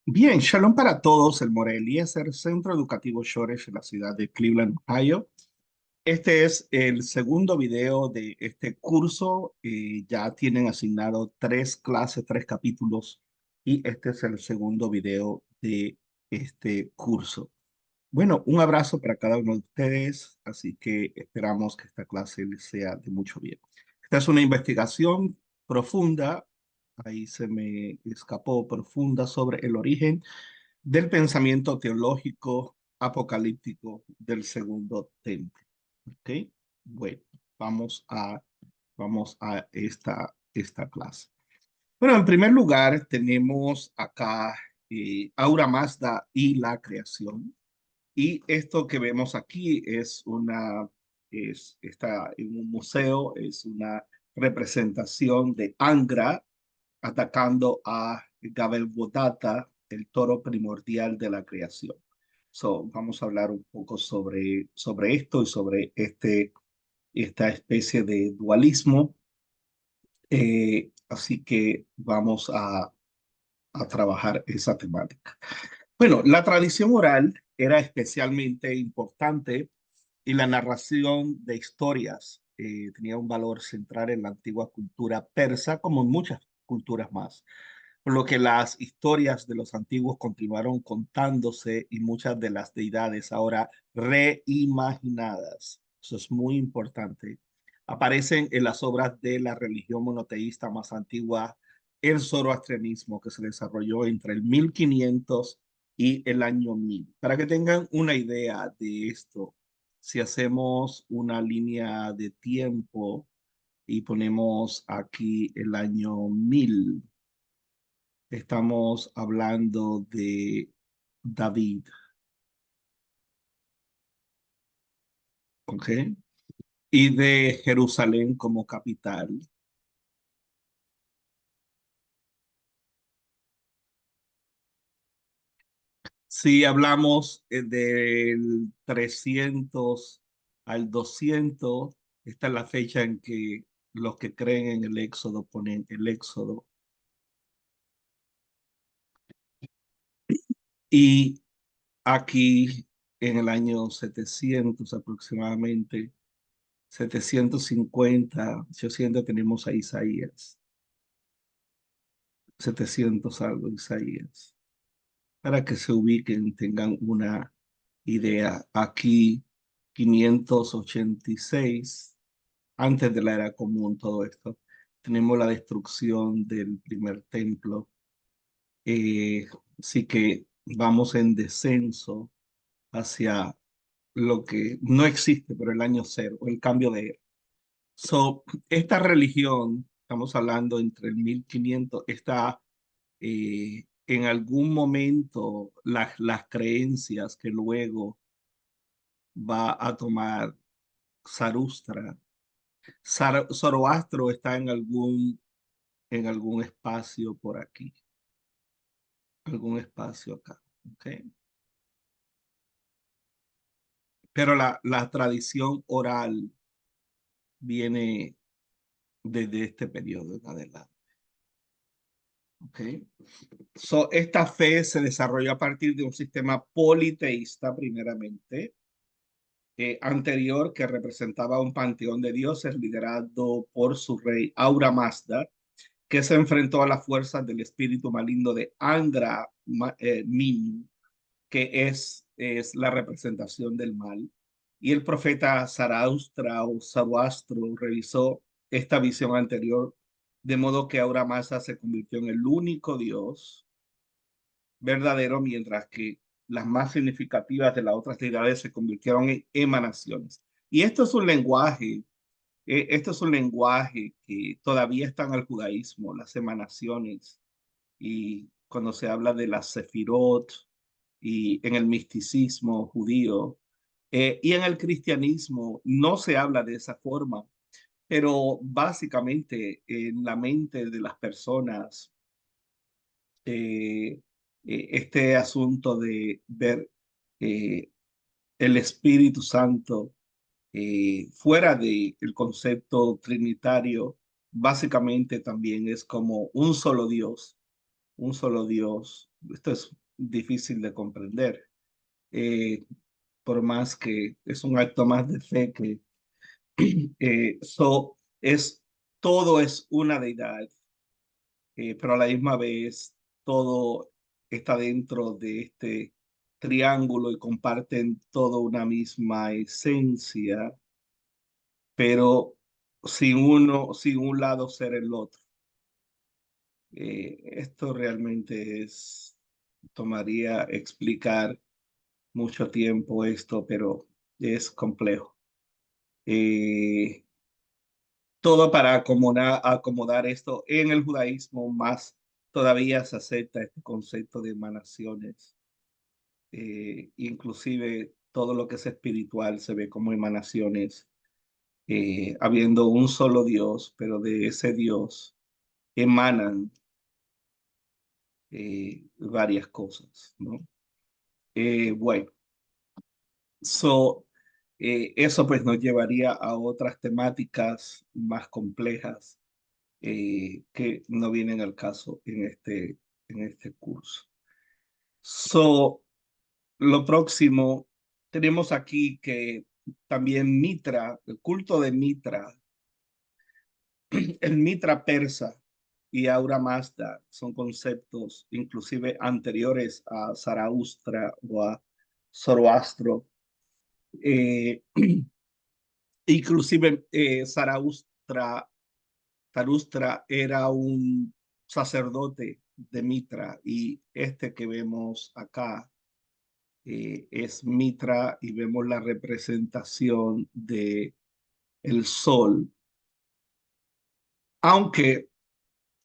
Bien, shalom para todos. El Morel Eliezer, Centro Educativo Shoresh en la ciudad de Cleveland, Ohio. Este es el segundo video de este curso. Ya tienen asignado tres clases, tres capítulos, y este es el segundo video de este curso. Bueno, un abrazo para cada uno de ustedes, así que esperamos que esta clase les sea de mucho bien. Esta es una investigación profunda, ahí se me escapó, profunda sobre el origen del pensamiento teológico apocalíptico del segundo templo. ¿Ok? Bueno, vamos a esta clase. Bueno, en primer lugar tenemos acá Aura Mazda y la creación. Y esto que vemos aquí está en un museo, es una representación de Angra atacando a Gabelbodata, el toro primordial de la creación. Vamos a hablar un poco sobre esto y sobre esta especie de dualismo. Así que vamos a trabajar esa temática. Bueno, la tradición oral era especialmente importante y la narración de historias tenía un valor central en la antigua cultura persa, como en muchas culturas más. Por lo que las historias de los antiguos continuaron contándose y muchas de las deidades ahora reimaginadas. Eso es muy importante. Aparecen en las obras de la religión monoteísta más antigua, el zoroastrianismo, que se desarrolló entre el 1500 y el año 1000. Para que tengan una idea de esto, si hacemos una línea de tiempo y ponemos aquí el año 1000, estamos hablando de David, ¿ok? Y de Jerusalén como capital. Si hablamos del 300 al 200, esta es la fecha en que los que creen en el Éxodo ponen el Éxodo. Y aquí en el año 700 aproximadamente, 750, 800 tenemos a Isaías, 700 algo Isaías, para que se ubiquen, tengan una idea. Aquí 586 antes de la era común, todo esto. Tenemos la destrucción del primer templo. Eh, Así que vamos en descenso hacia lo que no existe, pero el año cero, el cambio de era. Esta religión, estamos hablando entre el 1500, está en algún momento las creencias que luego va a tomar Sarustra. Zoroastro está en algún espacio por aquí, algún espacio acá. ¿Ok? Pero la tradición oral viene desde este periodo en adelante. ¿Ok? Esta fe se desarrolló a partir de un sistema politeísta primeramente, anterior, que representaba un panteón de dioses liderado por su rey Aura Mazda, que se enfrentó a las fuerzas del espíritu maligno de Angra Min, que es la representación del mal. Y el profeta Zaraustra o Zoroastro revisó esta visión anterior, de modo que Aura Mazda se convirtió en el único Dios verdadero, mientras que las más significativas de las otras deidades se convirtieron en emanaciones. Y esto es un lenguaje que todavía está en el judaísmo, las emanaciones, y cuando se habla de las sefirot y en el misticismo judío, y en el cristianismo no se habla de esa forma, pero básicamente en la mente de las personas, eh, este asunto de ver eh, el Espíritu Santo fuera del concepto trinitario, básicamente también es como un solo Dios, Esto es difícil de comprender, eh, por más que es un acto más de fe que todo es una deidad, pero a la misma vez todo está dentro de este triángulo y comparten toda una misma esencia, pero sin un lado ser el otro. Esto realmente tomaría explicar mucho tiempo esto, pero es complejo. Eh, Todo para acomodar esto en el judaísmo, más todavía se acepta este concepto de emanaciones. Inclusive todo lo que es espiritual se ve como emanaciones, habiendo un solo Dios, pero de ese Dios emanan varias cosas, ¿no? Bueno, so, eso pues nos llevaría a otras temáticas más complejas, que no vienen al caso en este curso. So, lo próximo, tenemos aquí que también Mitra, el culto de Mitra, el Mitra persa y Aura Mazda son conceptos inclusive anteriores a Zaraustra o a Zoroastro. Eh, Inclusive Zarustra era un sacerdote de Mitra, y este que vemos acá es Mitra, y vemos la representación de el sol, aunque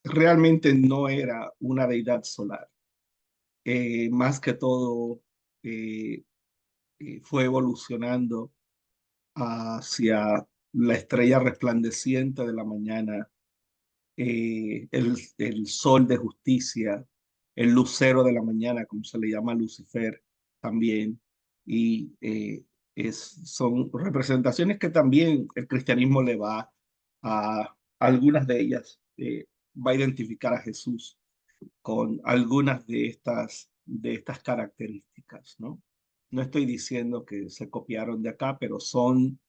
realmente no era una deidad solar. Más que todo eh, fue evolucionando hacia la estrella resplandeciente de la mañana, el sol de justicia, el lucero de la mañana, como se le llama a Lucifer también, y son representaciones que también el cristianismo le va a algunas de ellas, va a identificar a Jesús con algunas de estas características, ¿no? No estoy diciendo que se copiaron de acá, pero son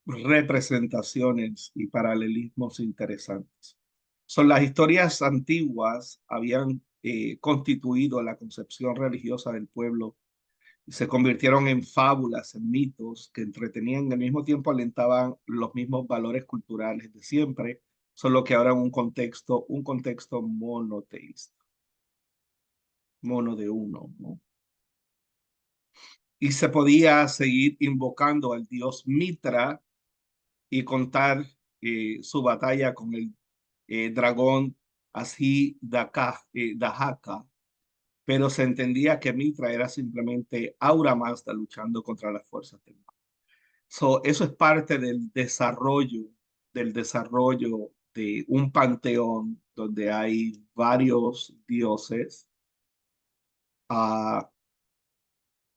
representaciones y paralelismos interesantes. Son las historias antiguas habían constituido la concepción religiosa del pueblo y se convirtieron en fábulas, en mitos que entretenían y al mismo tiempo alentaban los mismos valores culturales de siempre, solo que ahora en un contexto monoteísta, mono de uno, ¿no? Y se podía seguir invocando al dios Mitra y contar su batalla con el dragón así Dahaka, pero se entendía que Mitra era simplemente Aura Mazda luchando contra las fuerzas del mal. Eso es parte del desarrollo de un panteón donde hay varios dioses, a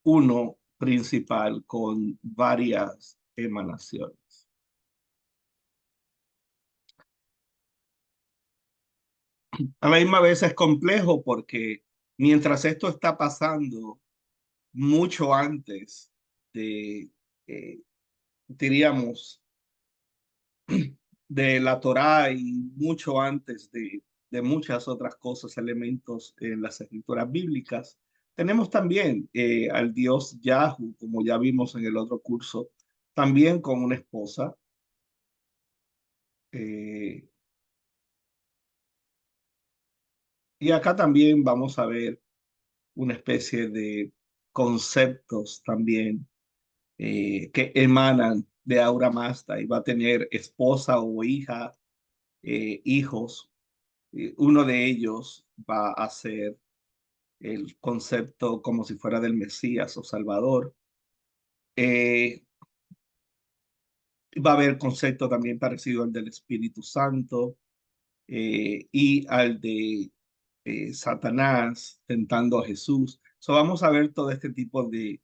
uno principal con varias emanaciones. A la misma vez es complejo porque mientras esto está pasando mucho antes de, eh, diríamos, de la Torá, y mucho antes de muchas otras cosas, elementos en las escrituras bíblicas, tenemos también al dios Yahu, como ya vimos en el otro curso, también con una esposa. eh, y acá también vamos a ver una especie de conceptos también que emanan de Aura Mazda, y va a tener esposa o hija, hijos. Uno de ellos va a ser el concepto como si fuera del Mesías o Salvador. Eh, Va a haber concepto también parecido al del Espíritu Santo, y al de Satanás tentando a Jesús. Vamos a ver todo este tipo de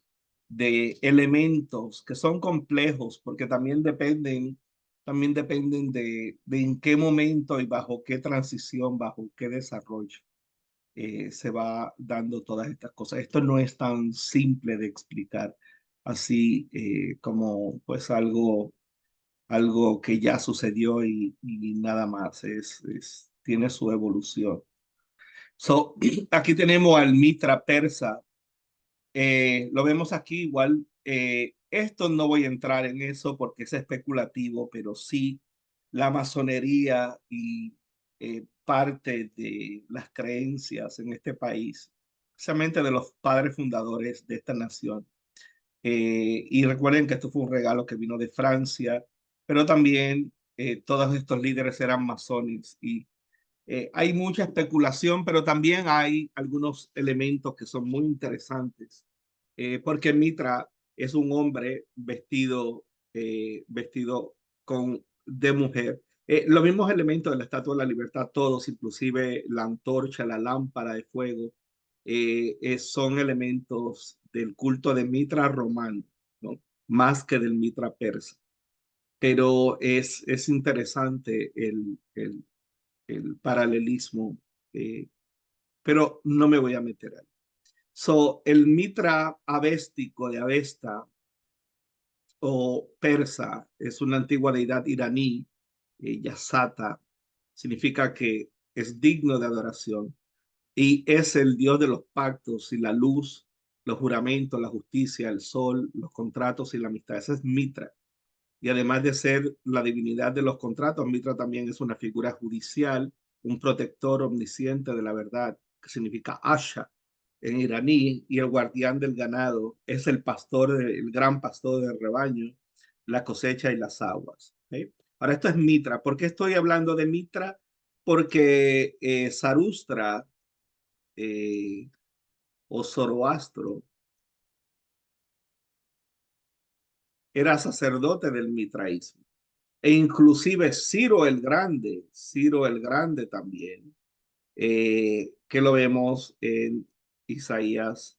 elementos que son complejos porque también dependen de en qué momento y bajo qué transición, bajo qué desarrollo. se va dando todas estas cosas. Esto no es tan simple de explicar así como pues algo que ya sucedió y nada más, tiene su evolución. So, aquí tenemos al Mitra persa, lo vemos aquí igual. Esto no voy a entrar en eso porque es especulativo, pero sí la masonería y parte de las creencias en este país, especialmente de los padres fundadores de esta nación. Y recuerden que esto fue un regalo que vino de Francia, pero también todos estos líderes eran masones y hay mucha especulación, pero también hay algunos elementos que son muy interesantes, porque Mitra es un hombre vestido de mujer. Los mismos elementos de la Estatua de la Libertad, todos, inclusive la antorcha, la lámpara de fuego, son elementos del culto de Mitra romano, ¿no? Más que del Mitra persa. Pero es interesante el paralelismo, eh, pero no me voy a meter ahí. So, el Mitra avéstico de Avesta o persa es una antigua deidad iraní, Yasata, significa que es digno de adoración y es el dios de los pactos y la luz, los juramentos, la justicia, el sol, los contratos y la amistad. Ese es Mitra. Y además de ser la divinidad de los contratos, Mitra también es una figura judicial, un protector omnisciente de la verdad, que significa Asha en iraní, y el guardián del ganado es el pastor, el gran pastor del rebaño, la cosecha y las aguas. ¿Okay? Ahora, esto es Mitra. ¿Por qué estoy hablando de Mitra? Porque Sarustra eh, o Zoroastro era sacerdote del mitraísmo. E inclusive Ciro el Grande también, que lo vemos en Isaías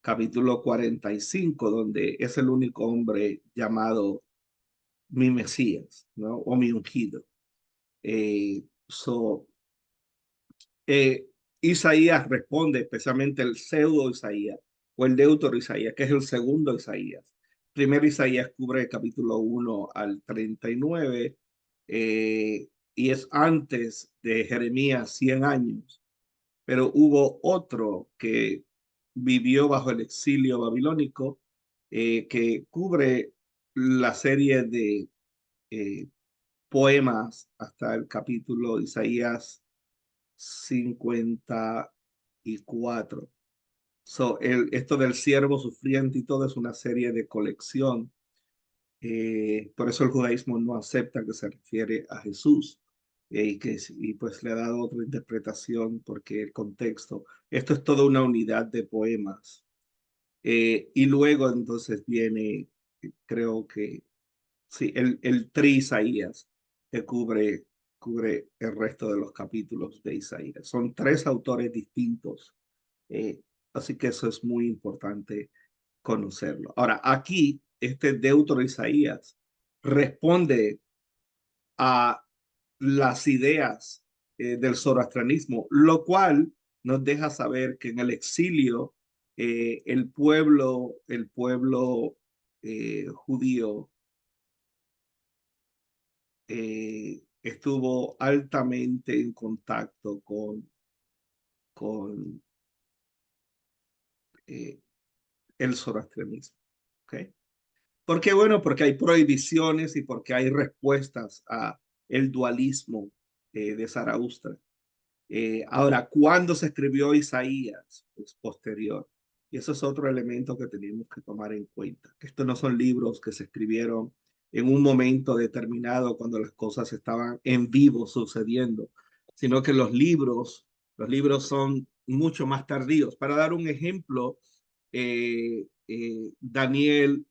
capítulo 45, donde es el único hombre llamado mi Mesías, ¿no? O mi ungido. Eh, so, eh, Isaías responde, especialmente el pseudo Isaías o el deutero Isaías, que es el segundo Isaías. Primero Isaías cubre el capítulo 1 al 39 y es antes de Jeremías 100 años, pero hubo otro que vivió bajo el exilio babilónico que cubre la serie de eh, poemas hasta el capítulo Isaías 54. So, esto del siervo sufriente y todo es una serie de colección. Por eso el judaísmo no acepta que se refiere a Jesús y pues le ha dado otra interpretación porque el contexto, esto es toda una unidad de poemas. Y luego entonces viene, creo que, sí, el tri Isaías que cubre el resto de los capítulos de Isaías. Son tres autores distintos, eh, así que eso es muy importante conocerlo. Ahora, aquí, este Deutero Isaías responde a las ideas del zoroastrianismo, lo cual nos deja saber que en el exilio el pueblo judío estuvo altamente en contacto con eh, el zoroastrianismo. ¿Okay? ¿Por qué? Bueno, porque hay prohibiciones y porque hay respuestas a el dualismo de Zaraustra. Ahora, ¿cuándo se escribió Isaías? Pues posterior. Y eso es otro elemento que tenemos que tomar en cuenta, que estos no son libros que se escribieron en un momento determinado cuando las cosas estaban en vivo sucediendo, sino que los libros son mucho más tardíos. Para dar un ejemplo, Daniel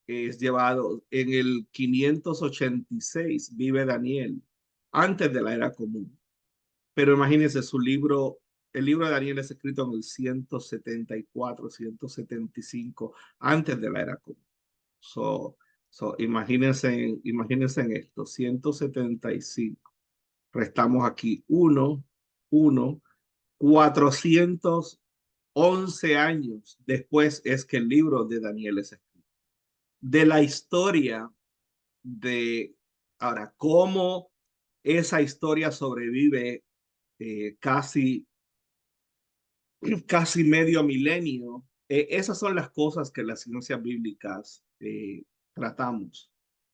es llevado en el 586, vive Daniel, antes de la era común. Pero imagínense el libro de Daniel es escrito en el 174, 175, antes de la era común. So, imagínense en esto, 175. Restamos aquí uno, 411 años después es que el libro de Daniel es escrito. De la historia de, ahora, cómo esa historia sobrevive casi casi medio milenio. Esas son las cosas que las ciencias bíblicas tratamos,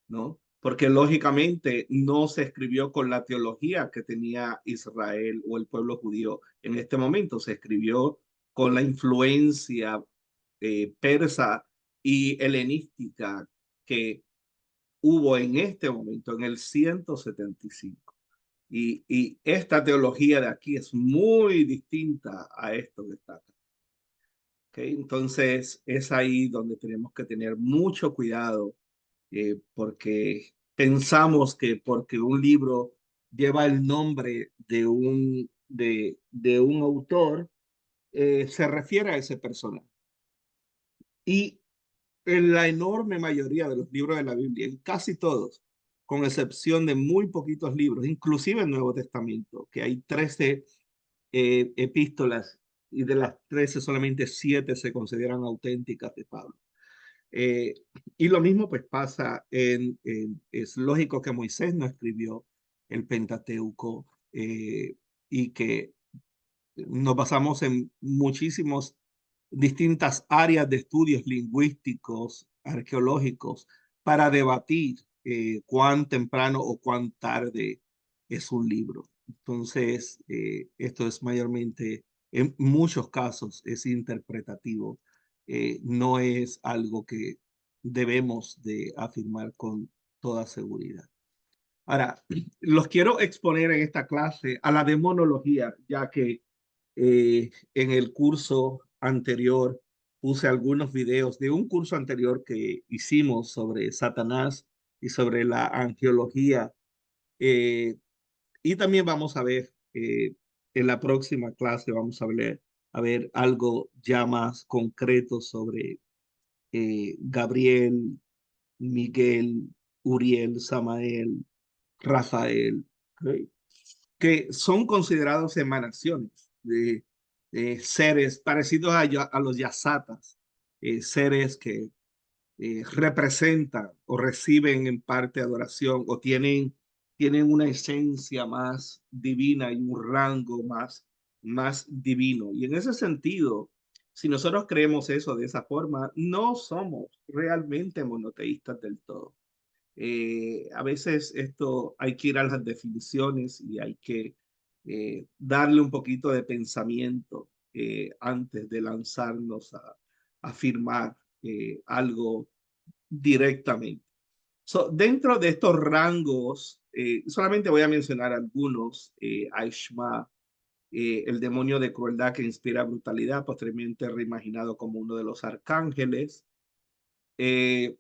¿no? Porque lógicamente no se escribió con la teología que tenía Israel o el pueblo judío en este momento, se escribió con la influencia persa y helenística que hubo en este momento, en el 175. Y esta teología de aquí es muy distinta a esto que está acá. ¿Okay? Entonces es ahí donde tenemos que tener mucho cuidado porque pensamos que porque un libro lleva el nombre de un autor, se refiere a ese personaje. Y en la enorme mayoría de los libros de la Biblia, en casi todos, con excepción de muy poquitos libros, inclusive el Nuevo Testamento, que hay 13 epístolas y de las 13 solamente 7 se consideran auténticas de Pablo. Eh, y lo mismo pues pasa es lógico que Moisés no escribió el Pentateuco y que nos basamos en muchísimos distintas áreas de estudios lingüísticos, arqueológicos, para debatir cuán temprano o cuán tarde es un libro. Entonces, esto es mayormente, en muchos casos, es interpretativo. No es algo que debemos de afirmar con toda seguridad. Ahora, los quiero exponer en esta clase a la demonología, ya que en el curso anterior puse algunos videos de un curso anterior que hicimos sobre Satanás y sobre la angiología. Eh, y también vamos a ver en la próxima clase, vamos a ver algo ya más concreto sobre Gabriel, Miguel, Uriel, Samael, Rafael, ¿ok? Que son considerados emanaciones de seres parecidos a los yasatas, seres que representan o reciben en parte adoración o tienen una esencia más divina y un rango más divino. Y en ese sentido, si nosotros creemos eso de esa forma, no somos realmente monoteístas del todo. A veces esto hay que ir a las definiciones y hay que darle un poquito de pensamiento antes de lanzarnos a afirmar algo directamente. Dentro de estos rangos, solamente voy a mencionar algunos. Aishma, el demonio de crueldad que inspira brutalidad, posteriormente reimaginado como uno de los arcángeles. Eh,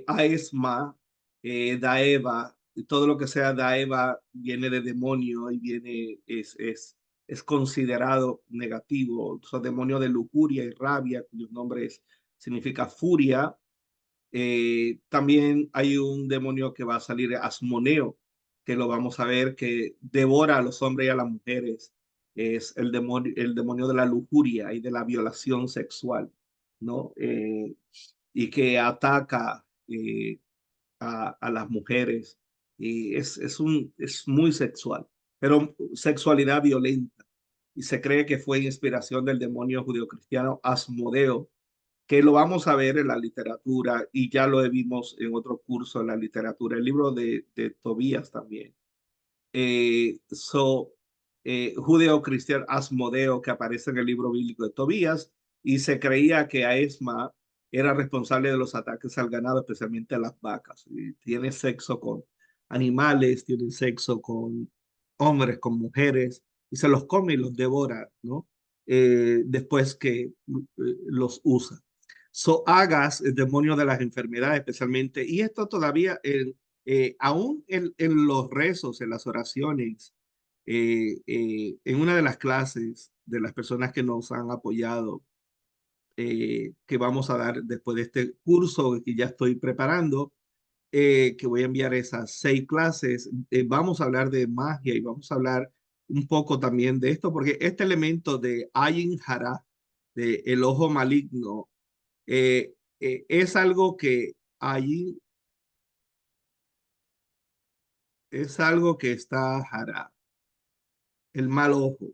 Aesma, Daeva, todo lo que sea Daeva viene de demonio y es considerado negativo. Son demonios de lujuria y rabia, cuyos nombres significa furia. También hay un demonio que va a salir, Asmoneo, que lo vamos a ver, que devora a los hombres y a las mujeres. Es el demonio de la lujuria y de la violación sexual, ¿no? Y que ataca a las mujeres y es muy sexual, pero sexualidad violenta. Y se cree que fue inspiración del demonio judeocristiano Asmodeo, que lo vamos a ver en la literatura y ya lo vimos en otro curso en la literatura, el libro de Tobías también. Eh, so, Judeo-cristiano Asmodeo, que aparece en el libro bíblico de Tobías, y se creía que Aesma era responsable de los ataques al ganado, especialmente a las vacas. Y tiene sexo con animales, tiene sexo con hombres, con mujeres, y se los come y los devora, ¿no? Después que los usa. Agas, el demonio de las enfermedades, especialmente, y esto todavía aún en los rezos, en las oraciones, en una de las clases de las personas que nos han apoyado, que vamos a dar después de este curso que ya estoy preparando, que voy a enviar esas 6 clases, vamos a hablar de magia y vamos a hablar un poco también de esto, porque este elemento de Ayin Hara, de el ojo maligno, es algo que Ayin es algo que está Hara, el mal ojo.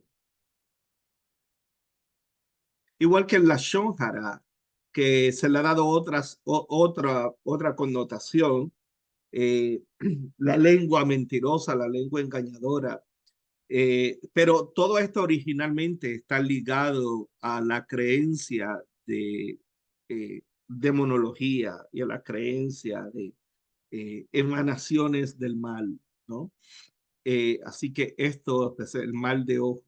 Igual que el Lashon Hara, que se le ha dado otra connotación, la lengua mentirosa, la lengua engañadora. Pero todo esto originalmente está ligado a la creencia de demonología y a la creencia de emanaciones del mal, ¿no? Así que esto es el mal de ojo.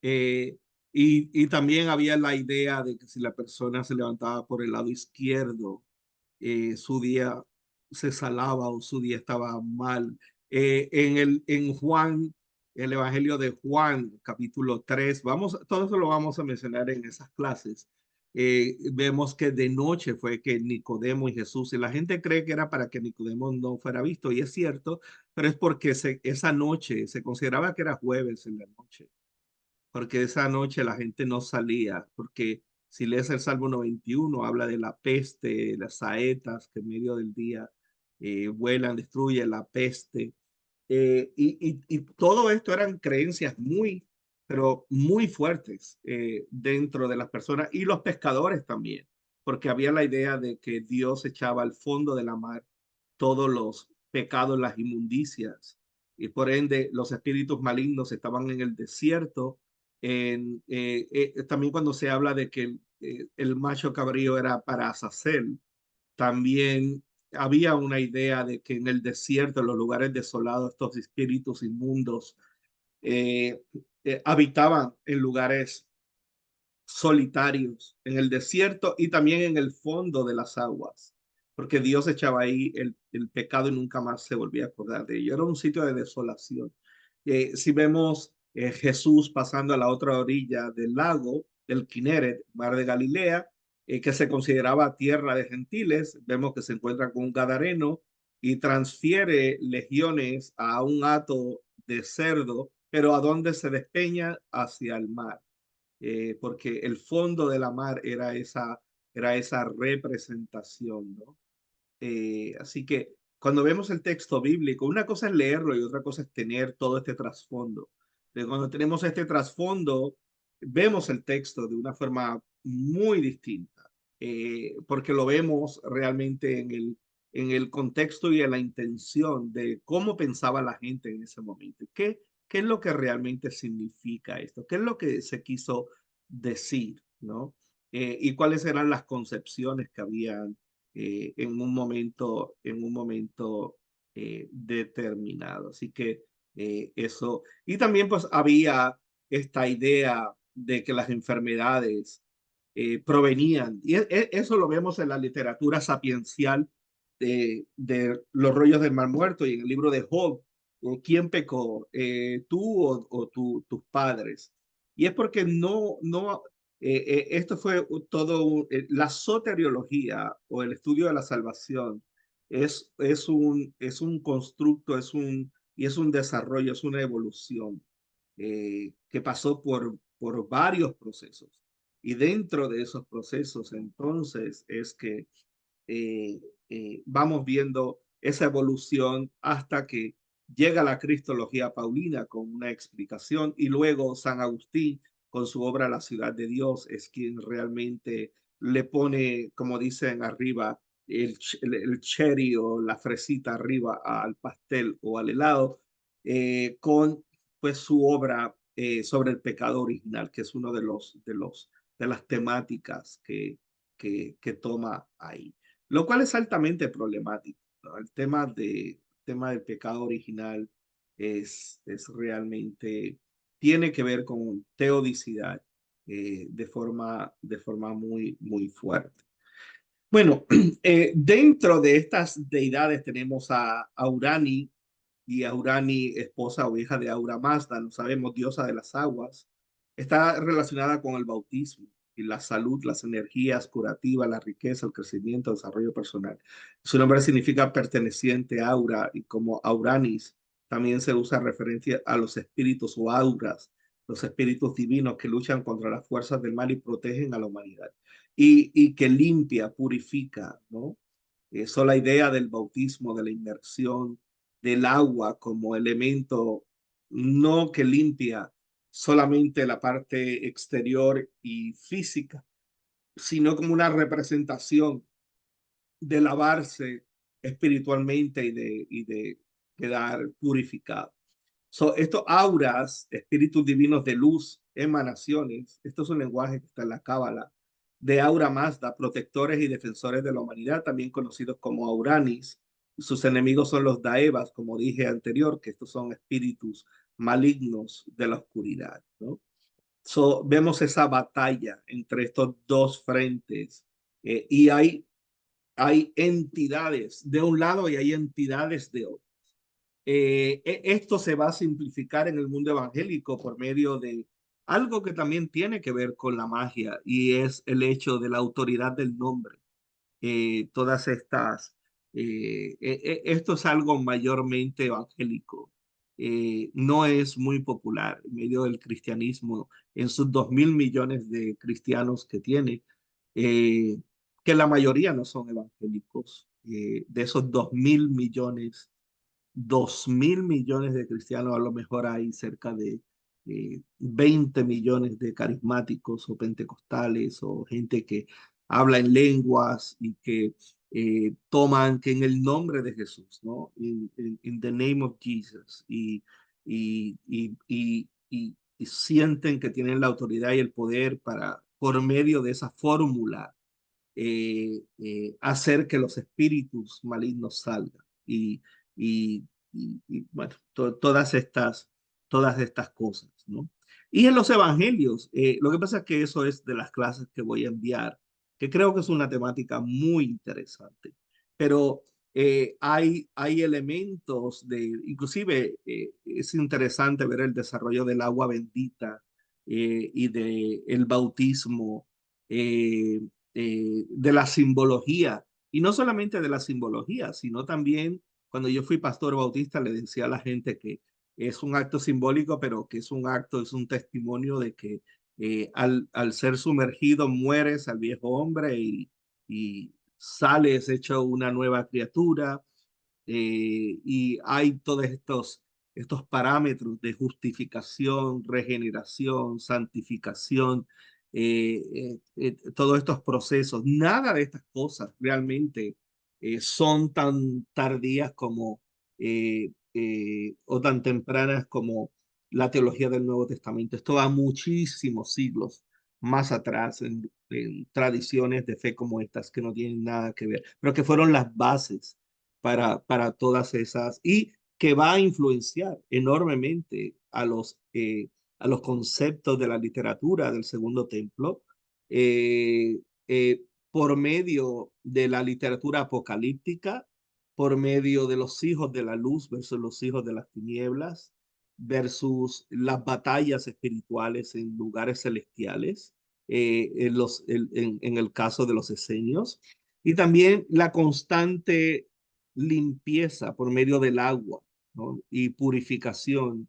Eh, y también había la idea de que si la persona se levantaba por el lado izquierdo, su día se salaba o su día estaba mal. En Juan, el Evangelio de Juan, capítulo 3, todo eso lo vamos a mencionar en esas clases. Vemos que de noche fue que Nicodemo y Jesús, y la gente cree que era para que Nicodemo no fuera visto, y es cierto, pero es porque esa noche se consideraba que era jueves en la noche, porque esa noche la gente no salía, porque si lees el Salmo 91, habla de la peste, las saetas que en medio del día vuelan, destruyen la peste. Y todo esto eran creencias muy, pero muy fuertes dentro de las personas y los pescadores también, porque había la idea de que Dios echaba al fondo de la mar todos los pecados, las inmundicias, y por ende los espíritus malignos estaban en el desierto. También cuando se habla de que el macho cabrío era para Azazel, también había una idea de que en el desierto, en los lugares desolados, estos espíritus inmundos eh, habitaban en lugares solitarios, en el desierto y también en el fondo de las aguas, porque Dios echaba ahí el pecado y nunca más se volvía a acordar de ello. Era un sitio de desolación. Si vemos Jesús pasando a la otra orilla del lago, del Kineret, mar de Galilea, que se consideraba tierra de gentiles, vemos que se encuentra con un gadareno y transfiere legiones a un hato de cerdo, pero a donde se despeña hacia el mar, porque el fondo de la mar era esa representación, ¿no? Así que cuando vemos el texto bíblico, una cosa es leerlo y otra cosa es tener todo este trasfondo. Cuando tenemos este trasfondo, vemos el texto de una forma muy distinta, porque lo vemos realmente en el contexto y en la intención de cómo pensaba la gente en ese momento. ¿Qué es lo que realmente significa esto? ¿Qué es lo que se quiso decir, ¿no? Y cuáles eran las concepciones que habían en un momento determinado. Así que eso. Y también pues había esta idea de que las enfermedades provenían, y eso lo vemos en la literatura sapiencial de los rollos del Mar Muerto y en el libro de Job. ¿Quién pecó? ¿Tú o tus padres? Y es porque esto fue la soteriología o el estudio de la salvación es un constructo, y es un desarrollo, es una evolución que pasó por varios procesos. Y dentro de esos procesos, entonces, es que eh, vamos viendo esa evolución hasta que llega la Cristología Paulina con una explicación y luego San Agustín con su obra La ciudad de Dios es quien realmente le pone, como dicen arriba, el cherry o la fresita arriba al pastel o al helado, con pues su obra sobre el pecado original, que es uno de las temáticas que toma ahí, lo cual es altamente problemático, ¿no? Tema del pecado original es realmente, tiene que ver con teodicidad de forma muy, muy fuerte. Bueno, dentro de estas deidades tenemos a Urani, y Aurani, esposa o hija de Aura Mazda, no sabemos, diosa de las aguas, está relacionada con el bautismo y la salud, las energías curativas, la riqueza, el crecimiento, el desarrollo personal. Su nombre significa perteneciente a Aura y como Auranis también se usa referencia a los espíritus o auras, los espíritus divinos que luchan contra las fuerzas del mal y protegen a la humanidad. Y que limpia, purifica, ¿no? Eso, la idea del bautismo, de la inmersión, del agua como elemento no que limpia solamente la parte exterior y física, sino como una representación de lavarse espiritualmente y de quedar purificado. Estos auras, espíritus divinos de luz, emanaciones, esto es un lenguaje que está en la Cábala, de Aura Mazda, protectores y defensores de la humanidad, también conocidos como Auranis. Sus enemigos son los Daevas, como dije anterior, que estos son espíritus malignos de la oscuridad, ¿no? Vemos esa batalla entre estos dos frentes, y hay entidades de un lado y hay entidades de otro. Esto se va a simplificar en el mundo evangélico por medio de algo que también tiene que ver con la magia, y es el hecho de la autoridad del nombre. Todas estas, esto es algo mayormente evangélico. No es muy popular en medio del cristianismo, en sus 2.000 millones de cristianos que tiene, eh, que la mayoría no son evangélicos. De esos 2.000 millones, 2.000 millones de cristianos, a lo mejor hay cerca de 20 millones de carismáticos o pentecostales o gente que habla en lenguas y que toman que en el nombre de Jesús, ¿no? In the name of Jesus, y sienten que tienen la autoridad y el poder para, por medio de esa fórmula, hacer que los espíritus malignos salgan. Y, bueno, todas estas cosas, ¿no? Y en los evangelios, lo que pasa es que eso es de las clases que voy a enviar, que creo que es una temática muy interesante, pero hay elementos inclusive es interesante ver el desarrollo del agua bendita, y de el bautismo, eh, de la simbología, y no solamente de la simbología, sino también cuando yo fui pastor bautista le decía a la gente que es un acto simbólico, pero que es un acto, es un testimonio de que al ser sumergido mueres al viejo hombre y sales hecho una nueva criatura, y hay todos estos parámetros de justificación, regeneración, santificación, todos estos procesos. Nada de estas cosas realmente son tan tardías como o tan tempranas como la teología del Nuevo Testamento. Esto va muchísimos siglos más atrás en tradiciones de fe como estas que no tienen nada que ver, pero que fueron las bases para todas esas, y que va a influenciar enormemente a los conceptos de la literatura del Segundo Templo, eh, eh, por medio de la literatura apocalíptica, por medio de los hijos de la luz versus los hijos de las tinieblas, versus las batallas espirituales en lugares celestiales, en el caso de los esenios, y también la constante limpieza por medio del agua, ¿no? Y purificación,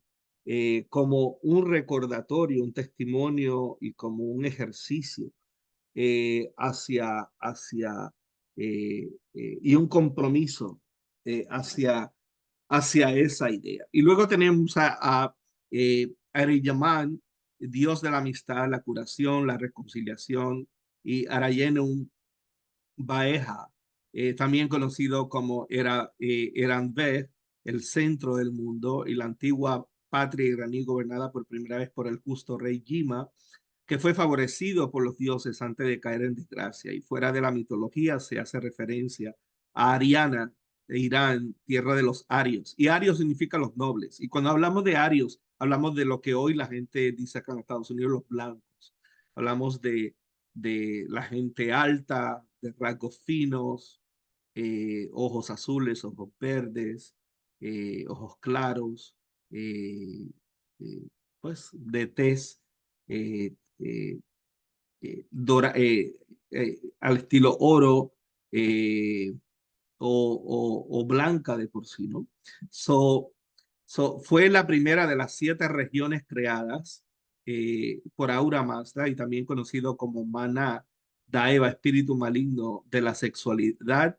como un recordatorio, un testimonio y como un ejercicio, y un compromiso hacia esa idea. Y luego tenemos a Ariyaman, Dios de la amistad, la curación, la reconciliación, y Arayenum Baeja, también conocido como Eranbeh, el centro del mundo, y la antigua patria iraní gobernada por primera vez por el justo rey Yima, que fue favorecido por los dioses antes de caer en desgracia. Y fuera de la mitología se hace referencia a Ariana de Irán, tierra de los arios. Y arios significa los nobles. Y cuando hablamos de arios, hablamos de lo que hoy la gente dice acá en Estados Unidos, los blancos. Hablamos de la gente alta, de rasgos finos, ojos azules, ojos verdes, ojos claros, eh, eh, pues de tez eh, eh, al estilo oro, o blanca de por sí, ¿no? So, Fue la primera de las 7 regiones creadas por Ahura Mazda y también conocido como Maná, Daeva, espíritu maligno de la sexualidad,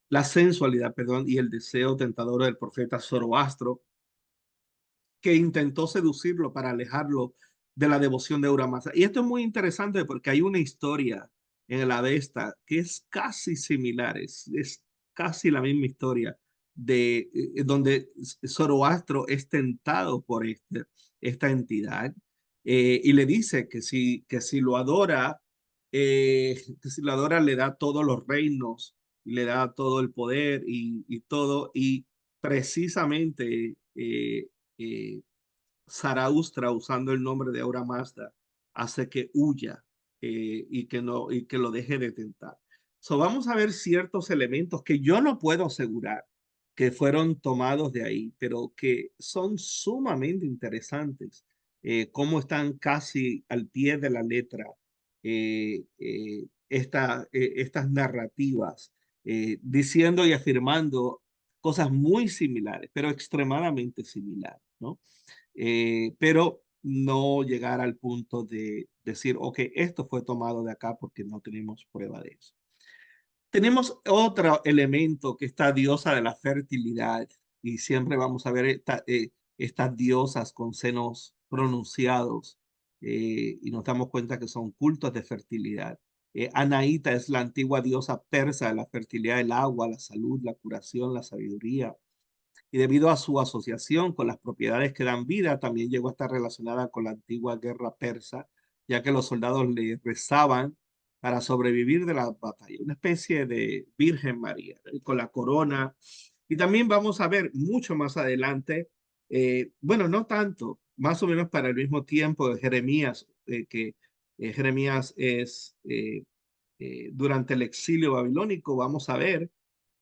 la sensualidad, perdón, y el deseo tentador del profeta Zoroastro, que intentó seducirlo para alejarlo de la devoción de Ahura Mazda. Y esto es muy interesante porque hay una historia en el Avesta que es casi similar, es casi la misma historia de donde Zoroastro es tentado por esta entidad y le dice que si lo adora, que si lo adora le da todos los reinos, le da todo el poder y todo, y precisamente Zaraustra, usando el nombre de Aura Mazda, hace que huya y que lo deje de tentar. Vamos a ver ciertos elementos que yo no puedo asegurar que fueron tomados de ahí, pero que son sumamente interesantes, cómo están casi al pie de la letra estas narrativas, diciendo y afirmando cosas muy similares, pero extremadamente similares, ¿no? Pero no llegar al punto de decir, ok, esto fue tomado de acá porque no tenemos prueba de eso. Tenemos otro elemento que esta diosa de la fertilidad, y siempre vamos a ver estas diosas con senos pronunciados, y nos damos cuenta que son cultos de fertilidad. Anaíta es la antigua diosa persa de la fertilidad, el agua, la salud, la curación, la sabiduría, y debido a su asociación con las propiedades que dan vida, también llegó a estar relacionada con la antigua guerra persa, ya que los soldados le rezaban para sobrevivir de la batalla, una especie de Virgen María, con la corona. Y también vamos a ver mucho más adelante, bueno, no tanto, más o menos para el mismo tiempo de Jeremías, Jeremías es durante el exilio babilónico, vamos a ver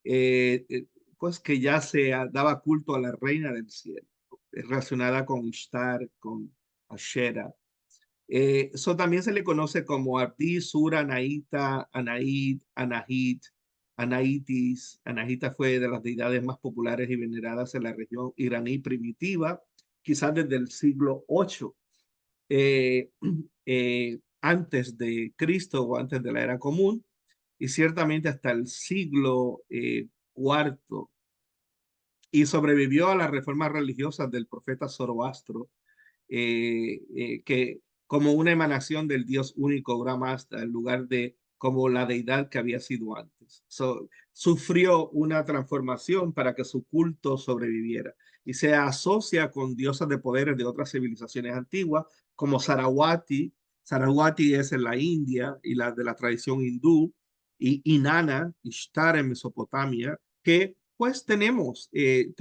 eh, eh, pues que ya daba culto a la reina del cielo, relacionada con Ishtar, con Ashera. Eso también se le conoce como Abdi, Sura, Anaíta, Anaid, Anahit, Anaitis. Anahita fue de las deidades más populares y veneradas en la región iraní primitiva, quizás desde el siglo VIII, eh, antes de Cristo o antes de la era común, y ciertamente hasta el siglo cuarto, y sobrevivió a las reformas religiosas del profeta Zoroastro, que como una emanación del Dios único Brahmasta, en lugar de como la deidad que había sido antes. Sufrió una transformación para que su culto sobreviviera y se asocia con diosas de poderes de otras civilizaciones antiguas, como Sarawati. Sarawati es en la India y la de la tradición hindú, y Inanna, Ishtar en Mesopotamia, que pues eh,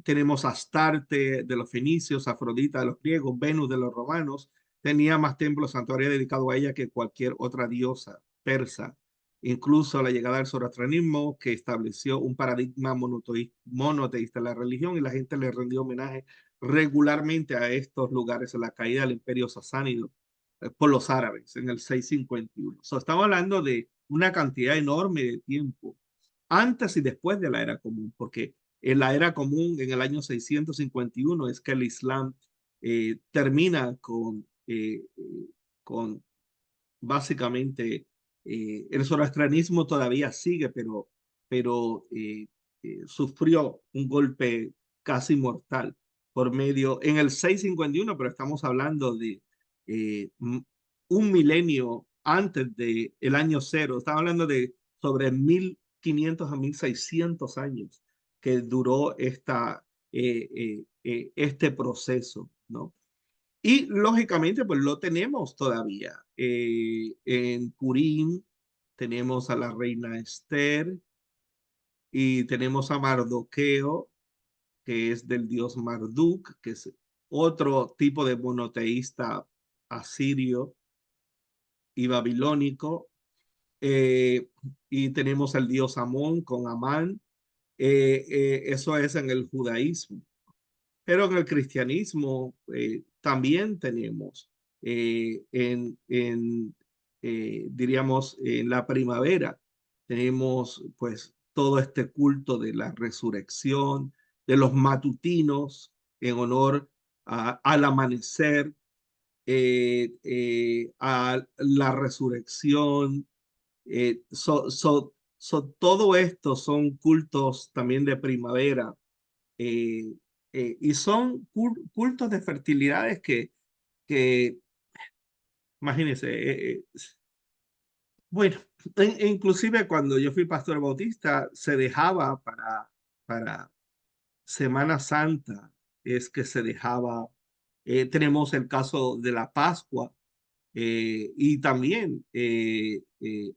tenemos Astarte de los fenicios, Afrodita de los griegos, Venus de los romanos. Tenía más templos santuarios dedicados a ella que cualquier otra diosa persa. Incluso la llegada del zoroastrianismo, que estableció un paradigma monoteísta en la religión, y la gente le rendió homenaje regularmente a estos lugares en la caída del imperio sasánida por los árabes en el 651. Estamos hablando de una cantidad enorme de tiempo antes y después de la era común, porque en la era común, en el año 651, es que el Islam termina con básicamente, el zoroastrianismo todavía sigue, pero sufrió un golpe casi mortal por medio, en el 651, pero estamos hablando de un milenio antes del año cero, estamos hablando de sobre 1500 a 1600 años que duró este proceso, ¿no? Y lógicamente, pues lo tenemos todavía. En Purim tenemos a la reina Esther y tenemos a Mardoqueo, que es del dios Marduk, que es otro tipo de monoteísta asirio y babilónico. Eh, y tenemos al dios Amón con Amán. Eso es en el judaísmo. Pero en el cristianismo también tenemos diríamos, en la primavera, tenemos pues todo este culto de la resurrección, de los matutinos en honor al amanecer, a la resurrección. Todo esto son cultos también de primavera, eh, y son cultos de fertilidades que imagínense, bueno, inclusive cuando yo fui pastor bautista, se dejaba para Semana Santa, es que se dejaba, tenemos el caso de la Pascua, y también en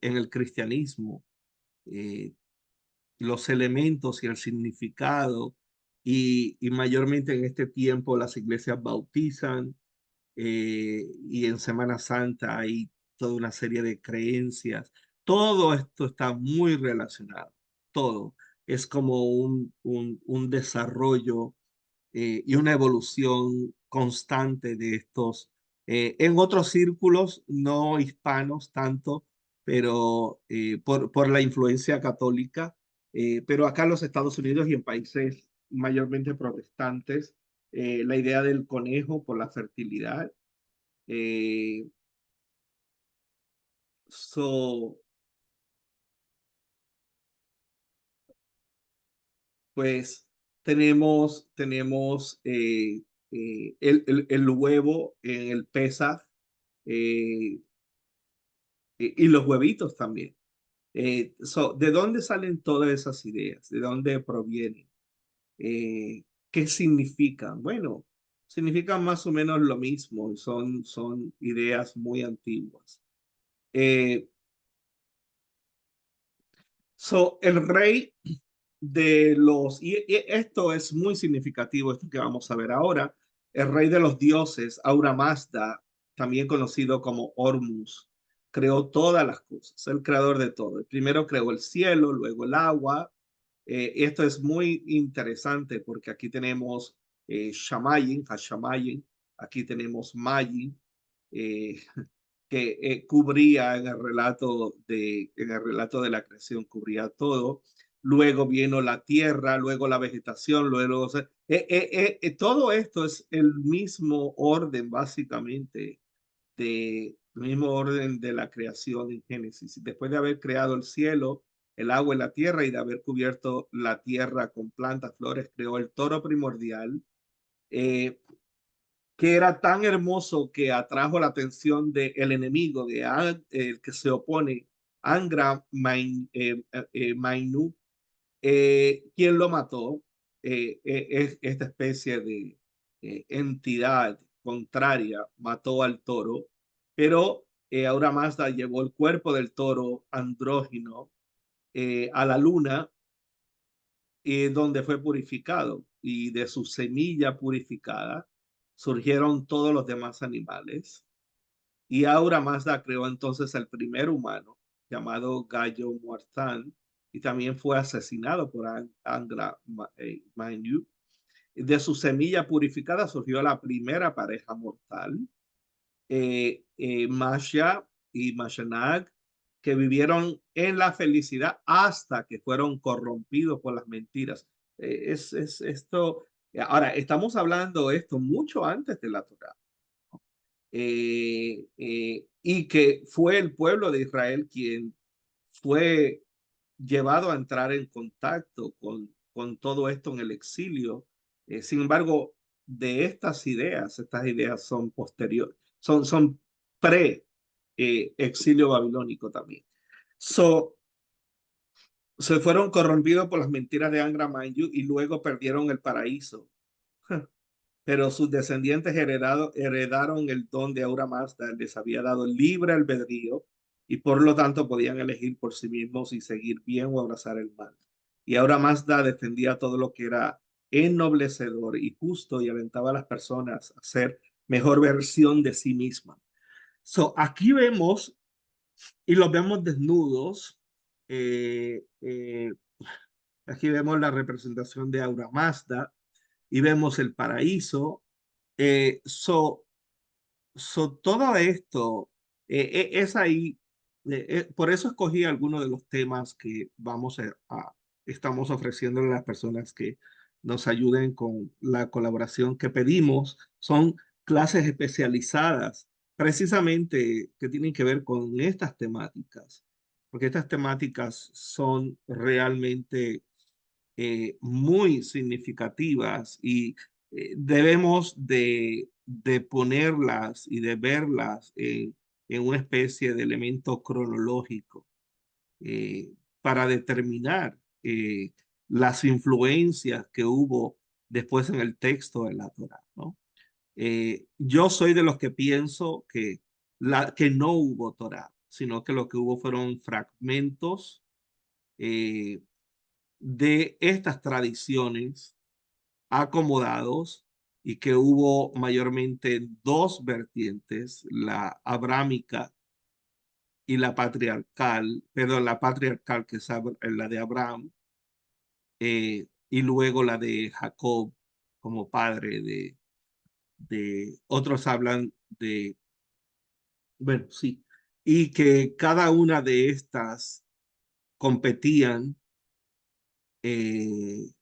el cristianismo, eh, los elementos y el significado, y mayormente en este tiempo las iglesias bautizan, y en Semana Santa hay toda una serie de creencias. Todo esto está muy relacionado, todo. Es como un desarrollo, y una evolución constante de estos. En otros círculos, no hispanos tanto, pero por la influencia católica, pero acá en los Estados Unidos y en países mayormente protestantes, la idea del conejo por la fertilidad. eh, so, pues tenemos el huevo en el Pesaj, eh, y los huevitos también. ¿De dónde salen todas esas ideas? ¿De dónde provienen? ¿Qué significan? Bueno, significan más o menos lo mismo, son ideas muy antiguas. Eh, el rey y esto es muy significativo, esto que vamos a ver ahora, el rey de los dioses, Aura Mazda, también conocido como Hormuz, creó todas las cosas, el creador de todo. El primero creó el cielo, luego el agua. Esto es muy interesante porque aquí tenemos Shamayin, Hashamayin, aquí tenemos Mayin, eh, que cubría en el relato de la creación, cubría todo. Luego vino la tierra, luego la vegetación, luego, o sea, todo esto es el mismo orden, básicamente, el mismo orden de la creación en Génesis. Después de haber creado el cielo, el agua y la tierra, y de haber cubierto la tierra con plantas, flores, creó el toro primordial, eh, que era tan hermoso que atrajo la atención del enemigo, el que se opone, Angra Mainú, quien lo mató. Es esta especie de entidad contraria, mató al toro, pero ahora Mazda llevó el cuerpo del toro andrógino a la luna, donde fue purificado, y de su semilla purificada surgieron todos los demás animales. Y Aura Mazda creó entonces el primer humano, llamado Gallo Muertán, y también fue asesinado por Angra Mainyu. De su semilla purificada surgió la primera pareja mortal, Masha y Mashanag, que vivieron en la felicidad hasta que fueron corrompidos por las mentiras. Es esto. Ahora, estamos hablando de esto mucho antes de la Torá, y que fue el pueblo de Israel quien fue llevado a entrar en contacto con todo esto en el exilio. Sin embargo, de estas ideas son posteriores, son pre-exilio babilónico también. So, se fueron corrompidos por las mentiras de Angra Mainyu y luego perdieron el paraíso. Pero sus descendientes heredaron el don de Ahura Mazda, les había dado libre albedrío, y por lo tanto podían elegir por sí mismos si seguir bien o abrazar el mal. Y Ahura Mazda defendía todo lo que era ennoblecedor y justo, y alentaba a las personas a ser mejor versión de sí misma. Aquí vemos, y los vemos desnudos. eh, eh, Aquí vemos la representación de Ahura Mazda y vemos el paraíso. Eh, so, Todo esto es ahí. Por eso escogí algunos de los temas que vamos estamos ofreciéndole a las personas que nos ayuden con la colaboración que pedimos. Son clases especializadas precisamente que tienen que ver con estas temáticas, porque estas temáticas son realmente muy significativas y debemos de ponerlas y de verlas en una especie de elemento cronológico eh, para determinar las influencias que hubo después en el texto de la Torá, ¿no? Yo soy de los que pienso que no hubo Torá, sino que lo que hubo fueron fragmentos eh, de estas tradiciones acomodados y que hubo mayormente dos vertientes, la abrámica y la patriarcal, perdón, la patriarcal que es la de Abraham, y luego la de Jacob como padre otros hablan de, bueno, sí, y que cada una de estas competían eh,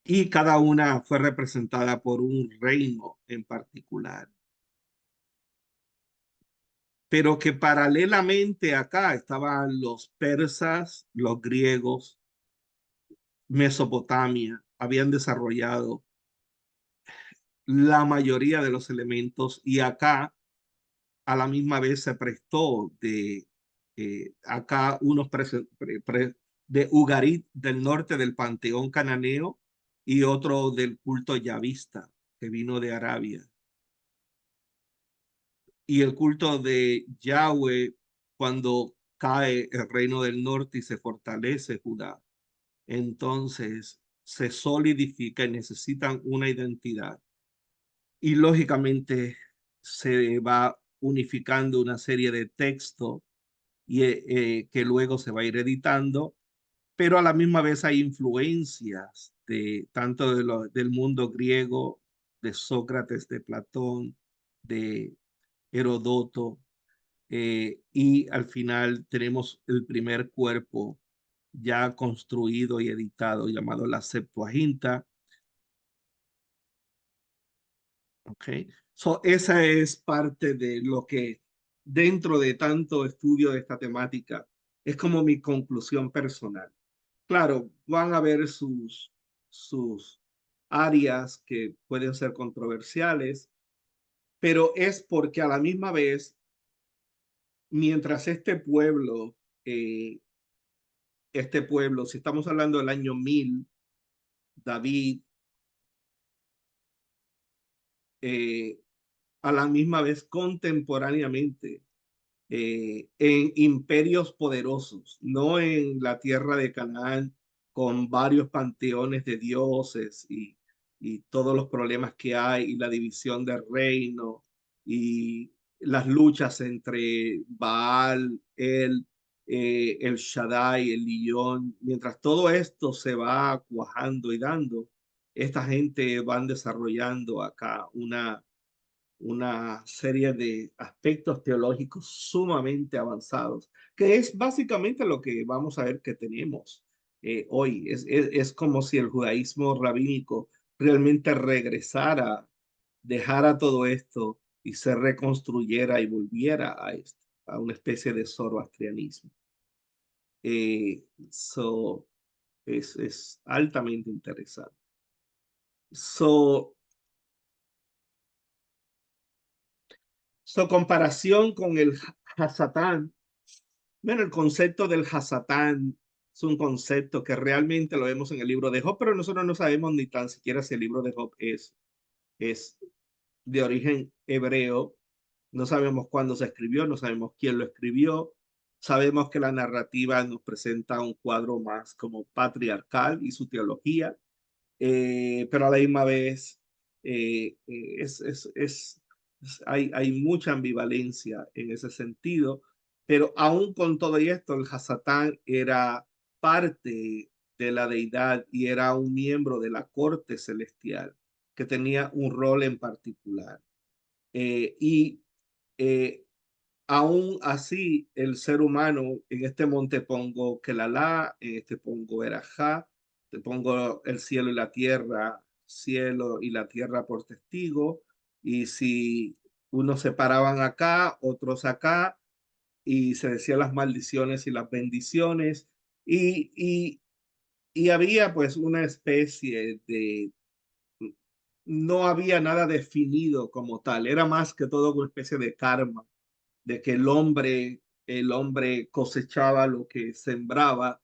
y cada una fue representada por un reino en particular, pero que paralelamente acá estaban los persas, los griegos, Mesopotamia, habían desarrollado la mayoría de los elementos y acá a la misma vez se prestó acá unos de Ugarit del norte del panteón cananeo y otro del culto yavista que vino de Arabia. Y el culto de Yahweh cuando cae el reino del norte y se fortalece Judá. Entonces se solidifica y necesitan una identidad. Y lógicamente se va unificando una serie de textos que luego se va a ir editando, pero a la misma vez hay influencias de tanto del mundo griego, de Sócrates, de Platón, de Herodoto, y al final tenemos el primer cuerpo ya construido y editado llamado la Septuaginta. Okay. So, esa es parte de lo que dentro de tanto estudio de esta temática es como mi conclusión personal. Claro, van a haber sus áreas que pueden ser controversiales, pero es porque a la misma vez, mientras eh, este pueblo, si estamos hablando del año 1000, David, eh, a la misma vez contemporáneamente en imperios poderosos, no en la tierra de Canaán con varios panteones de dioses y todos los problemas que hay y la división del reino y las luchas entre Baal, el Shaddai, el Liyón. Mientras todo esto se va cuajando y dando, esta gente van desarrollando acá una serie de aspectos teológicos sumamente avanzados, que es básicamente lo que vamos a ver que tenemos hoy. Es como si el judaísmo rabínico realmente regresara, dejara todo esto y se reconstruyera y volviera a esto, a una especie de zoroastrianismo. Eh, so, es altamente interesante. So, comparación con el Hasatán. Bueno, el concepto del Hasatán es un concepto que realmente lo vemos en el libro de Job, pero nosotros no sabemos ni tan siquiera si el libro de Job es de origen hebreo. No sabemos cuándo se escribió, no sabemos quién lo escribió. Sabemos que la narrativa nos presenta un cuadro más como patriarcal y su teología, pero a la misma vez hay mucha ambivalencia en ese sentido, pero aún con todo esto, el Hasatán era parte de la deidad y era un miembro de la corte celestial que tenía un rol en particular. Y eh, aún así, el ser humano, en este monte pongo Kelalá, en este pongo Erajá, te pongo el cielo y la tierra por testigo, y si unos se paraban acá, otros acá, y se decían las maldiciones y las bendiciones, y, y, y había pues una especie de, no había nada definido como tal, era más que todo una especie de karma, de que el hombre cosechaba lo que sembraba,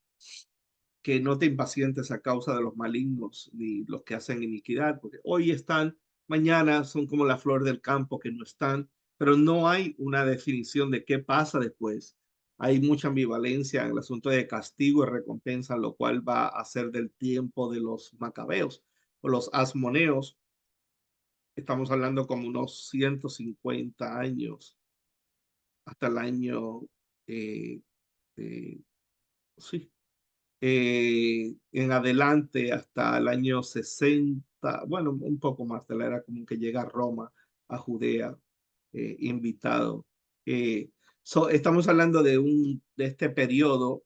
que no te impacientes a causa de los malignos ni los que hacen iniquidad, porque hoy están, mañana son como la flor del campo que no están, pero no hay una definición de qué pasa después. Hay mucha ambivalencia en el asunto de castigo y recompensa, lo cual va a ser del tiempo de los macabeos o los asmoneos. Estamos hablando como unos 150 años hasta el año, eh, eh, sí, en adelante hasta el año 60, bueno, un poco más de la era común que llega a Roma, a Judea, invitado. Estamos hablando de este periodo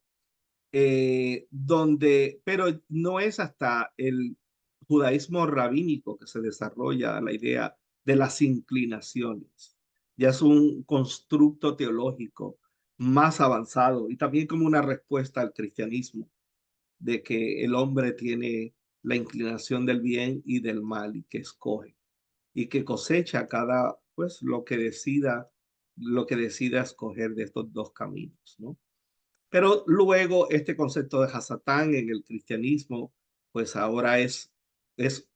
donde, pero no es hasta el judaísmo rabínico que se desarrolla la idea de las inclinaciones. Ya es un constructo teológico más avanzado y también como una respuesta al cristianismo, de que el hombre tiene la inclinación del bien y del mal y que escoge y que cosecha cada, pues lo que decida escoger de estos dos caminos, ¿no? Pero luego este concepto de Hasatán en el cristianismo, pues es,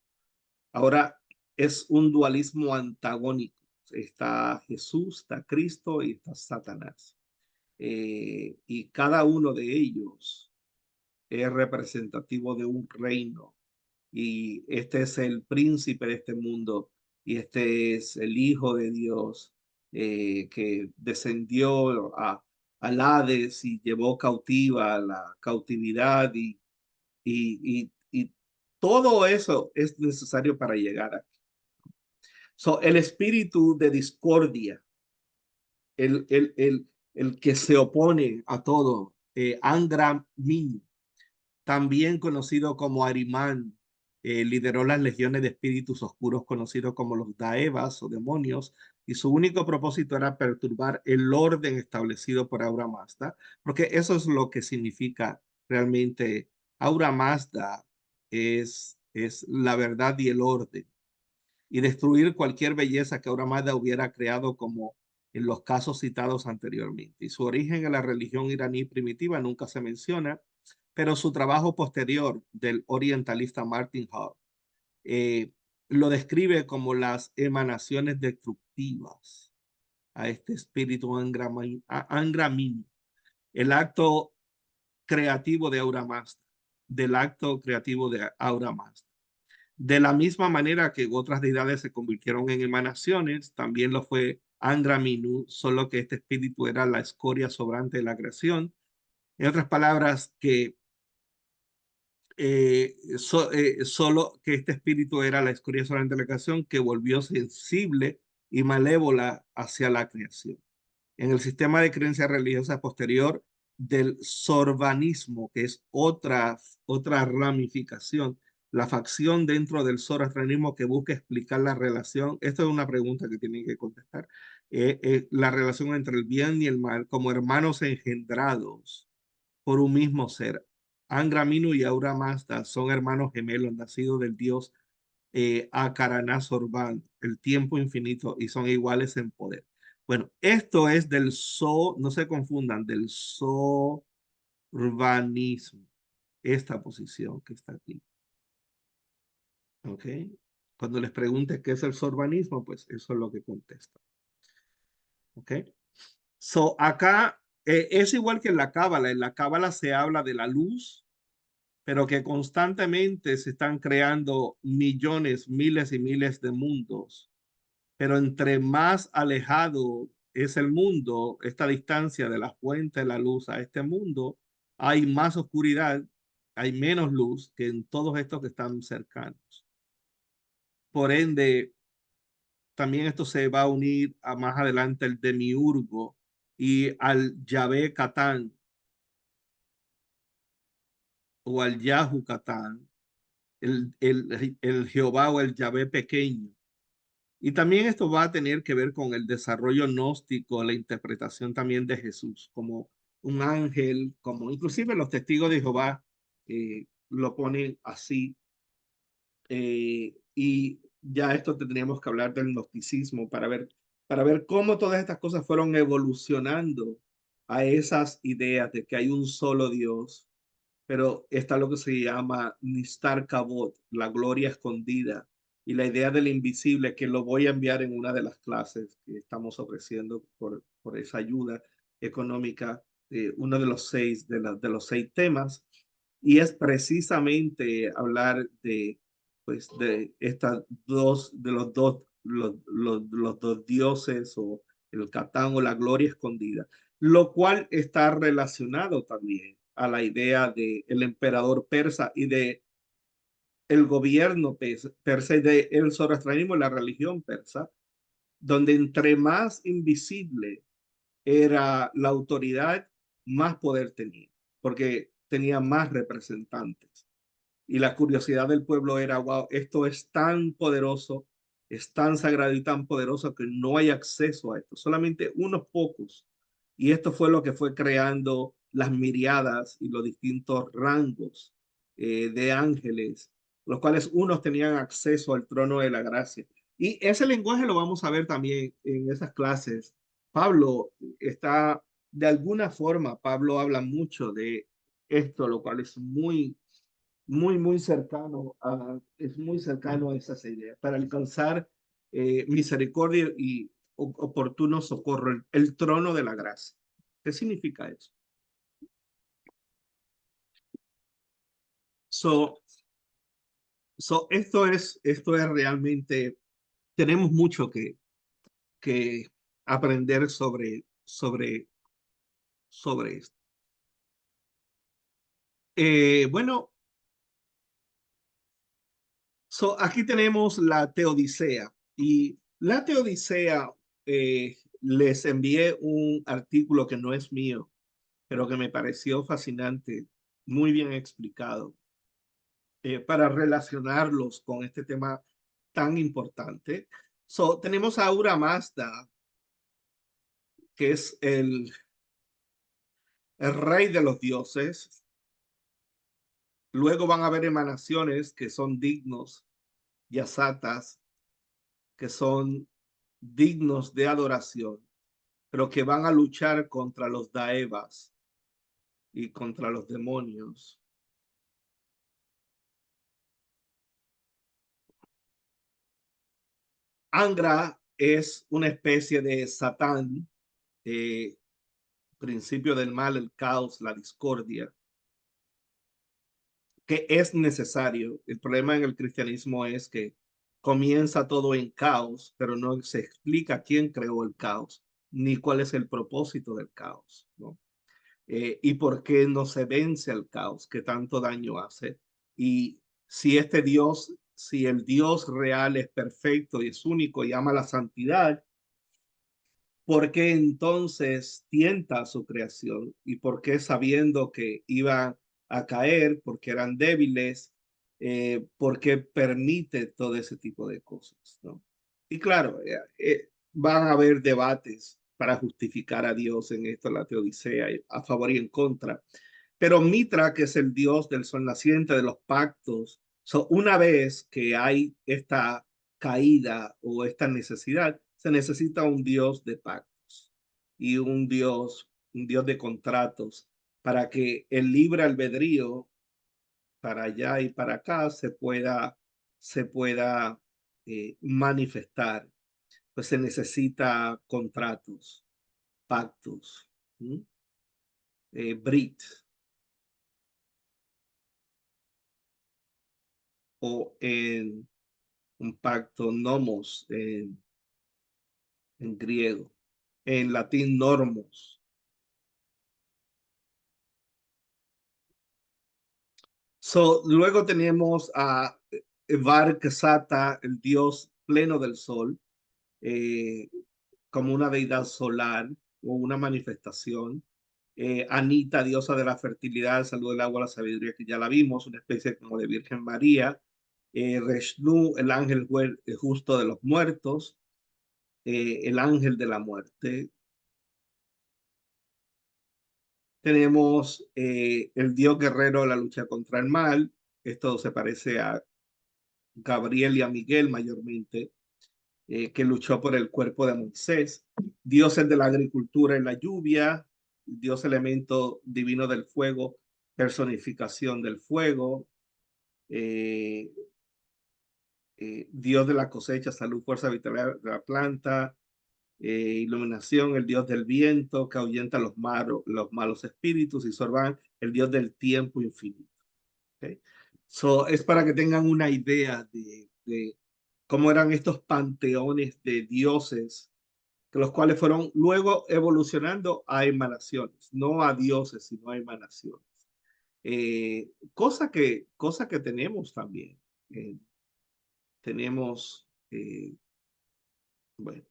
ahora es un dualismo antagónico. Está Jesús, está Cristo y está Satanás. Y cada uno de ellos es representativo de un reino. Y este es el príncipe de este mundo y este es el Hijo de Dios que descendió al Hades y llevó cautiva la cautividad y todo eso es necesario para llegar aquí. El espíritu de discordia, el, el, el, el que se opone a todo, Angra Min, también conocido como Arimán, lideró las legiones de espíritus oscuros conocidos como los Daevas o demonios, y su único propósito era perturbar el orden establecido por Aura Mazda, porque eso es lo que significa realmente Aura Mazda, es la verdad y el orden, y destruir cualquier belleza que Aura Mazda hubiera creado como en los casos citados anteriormente. Y su origen en la religión iraní primitiva nunca se menciona, pero su trabajo posterior del orientalista Martin Hall eh, lo describe como las emanaciones destructivas a este espíritu angramín, el acto creativo de Aura Mazda, del acto creativo de Aura Mazda. De la misma manera que otras deidades se convirtieron en emanaciones, también lo fue Angra Mainyu, solo que este espíritu era la escoria sobrante de la creación. En otras palabras, que solo que este espíritu era la escoria sobrante de la creación que volvió sensible y malévola hacia la creación. En el sistema de creencia religiosa posterior del sorbanismo, que es otra ramificación, la facción dentro del zoroastrianismo que busca explicar la relación, esto es una pregunta que tienen que contestar, la relación entre el bien y el mal como hermanos engendrados por un mismo ser. Angra Mainyu y Aura Mazda son hermanos gemelos nacidos del dios Akarana Sorban, el tiempo infinito, y son iguales en poder. Bueno, esto es del no se confundan, del sorbanismo, esta posición que está aquí. ¿Ok? Cuando les pregunte qué es el sorbanismo, pues eso es lo que contesta. ¿Ok? Acá es igual que en la cábala se habla de la luz, pero que constantemente se están creando millones, miles y miles de mundos. Pero entre más alejado es el mundo, esta distancia de la fuente de la luz a este mundo, hay más oscuridad, hay menos luz que en todos estos que están cercanos. Por ende, también esto se va a unir a más adelante el demiurgo, y al Yahvé Catán o al Yahu Catán, el Jehová o el Yahvé pequeño. Y también esto va a tener que ver con el desarrollo gnóstico, la interpretación también de Jesús como un ángel, como inclusive los testigos de Jehová lo ponen así. Y ya esto tendríamos que hablar del gnosticismo para ver cómo todas estas cosas fueron evolucionando a esas ideas de que hay un solo Dios, pero está lo que se llama Nistar Kabot, la gloria escondida, y la idea del invisible, que lo voy a enviar en una de las clases que estamos ofreciendo por esa ayuda económica, uno de los de los 6 temas, y es precisamente hablar pues, de estas los dos dioses o el Catán o la gloria escondida, lo cual está relacionado también a la idea del emperador persa y de el gobierno persa y de el zoroastrianismo, la religión persa, donde entre más invisible era la autoridad, más poder tenía, porque tenía más representantes. Y la curiosidad del pueblo era, wow, esto es tan poderoso, es tan sagrado y tan poderoso que no hay acceso a esto, solamente unos pocos. Y esto fue lo que fue creando las miriadas y los distintos rangos de ángeles, los cuales unos tenían acceso al trono de la gracia. Y ese lenguaje lo vamos a ver también en esas clases. Pablo está, de alguna forma, Pablo habla mucho de esto, lo cual es muy cercano es muy cercano a esas ideas, para alcanzar misericordia y oportuno socorro, el trono de la gracia. ¿Qué significa eso? So, esto es realmente, tenemos mucho que aprender sobre esto. Bueno, aquí tenemos la Teodicea y la Teodicea, les envié un artículo que no es mío, pero que me pareció fascinante, muy bien explicado, para relacionarlos con este tema tan importante. Tenemos a Ahura Mazda, que es el rey de los dioses. Luego van a haber emanaciones que son dignos, y asatas, que son dignos de adoración, pero que van a luchar contra los daevas y contra los demonios. Angra es una especie de Satán, eh, principio del mal, el caos, la discordia, que es necesario. El problema en el cristianismo es que comienza todo en caos, pero no se explica quién creó el caos, ni cuál es el propósito del caos, ¿no? Y por qué no se vence al caos que tanto daño hace. Y si este Dios, si el Dios real es perfecto y es único y ama la santidad, ¿por qué entonces tienta a su creación? ¿Y por qué sabiendo que iba a caer, porque eran débiles, por qué permite todo ese tipo de cosas, ¿no? Y claro, van a haber debates para justificar a Dios en esto, la teodicea, a favor y en contra. Pero Mitra, que es el dios del sol naciente, de los pactos, una vez que hay esta caída o esta necesidad, se necesita un dios de pactos y un dios de contratos, para que el libre albedrío para allá y para acá se pueda manifestar. Pues se necesita contratos, pactos, brit, o en un pacto nomos en griego, en latín normos. Luego tenemos a Varksata, el dios pleno del sol, eh, como una deidad solar. o una manifestación. Anita, diosa de la fertilidad, salud del agua, la sabiduría, que ya la vimos, una especie como de Virgen María. Reshnu, el ángel justo de los muertos, el ángel de la muerte. Tenemos el dios guerrero de la lucha contra el mal. Esto se parece a Gabriel y a Miguel mayormente, que luchó por el cuerpo de Moisés. Dioses de la agricultura y la lluvia, Dios elemento divino del fuego, personificación del fuego, eh, Dios de la cosecha, salud, fuerza, vitalidad de la planta, iluminación, el Dios del viento, que ahuyenta los malos espíritus, y Sorban, el Dios del tiempo infinito. ¿Okay? So, es para que tengan una idea de cómo eran estos panteones de dioses, que los cuales fueron luego evolucionando a emanaciones, no a dioses, sino a emanaciones. Cosa que tenemos también. Tenemos, bueno,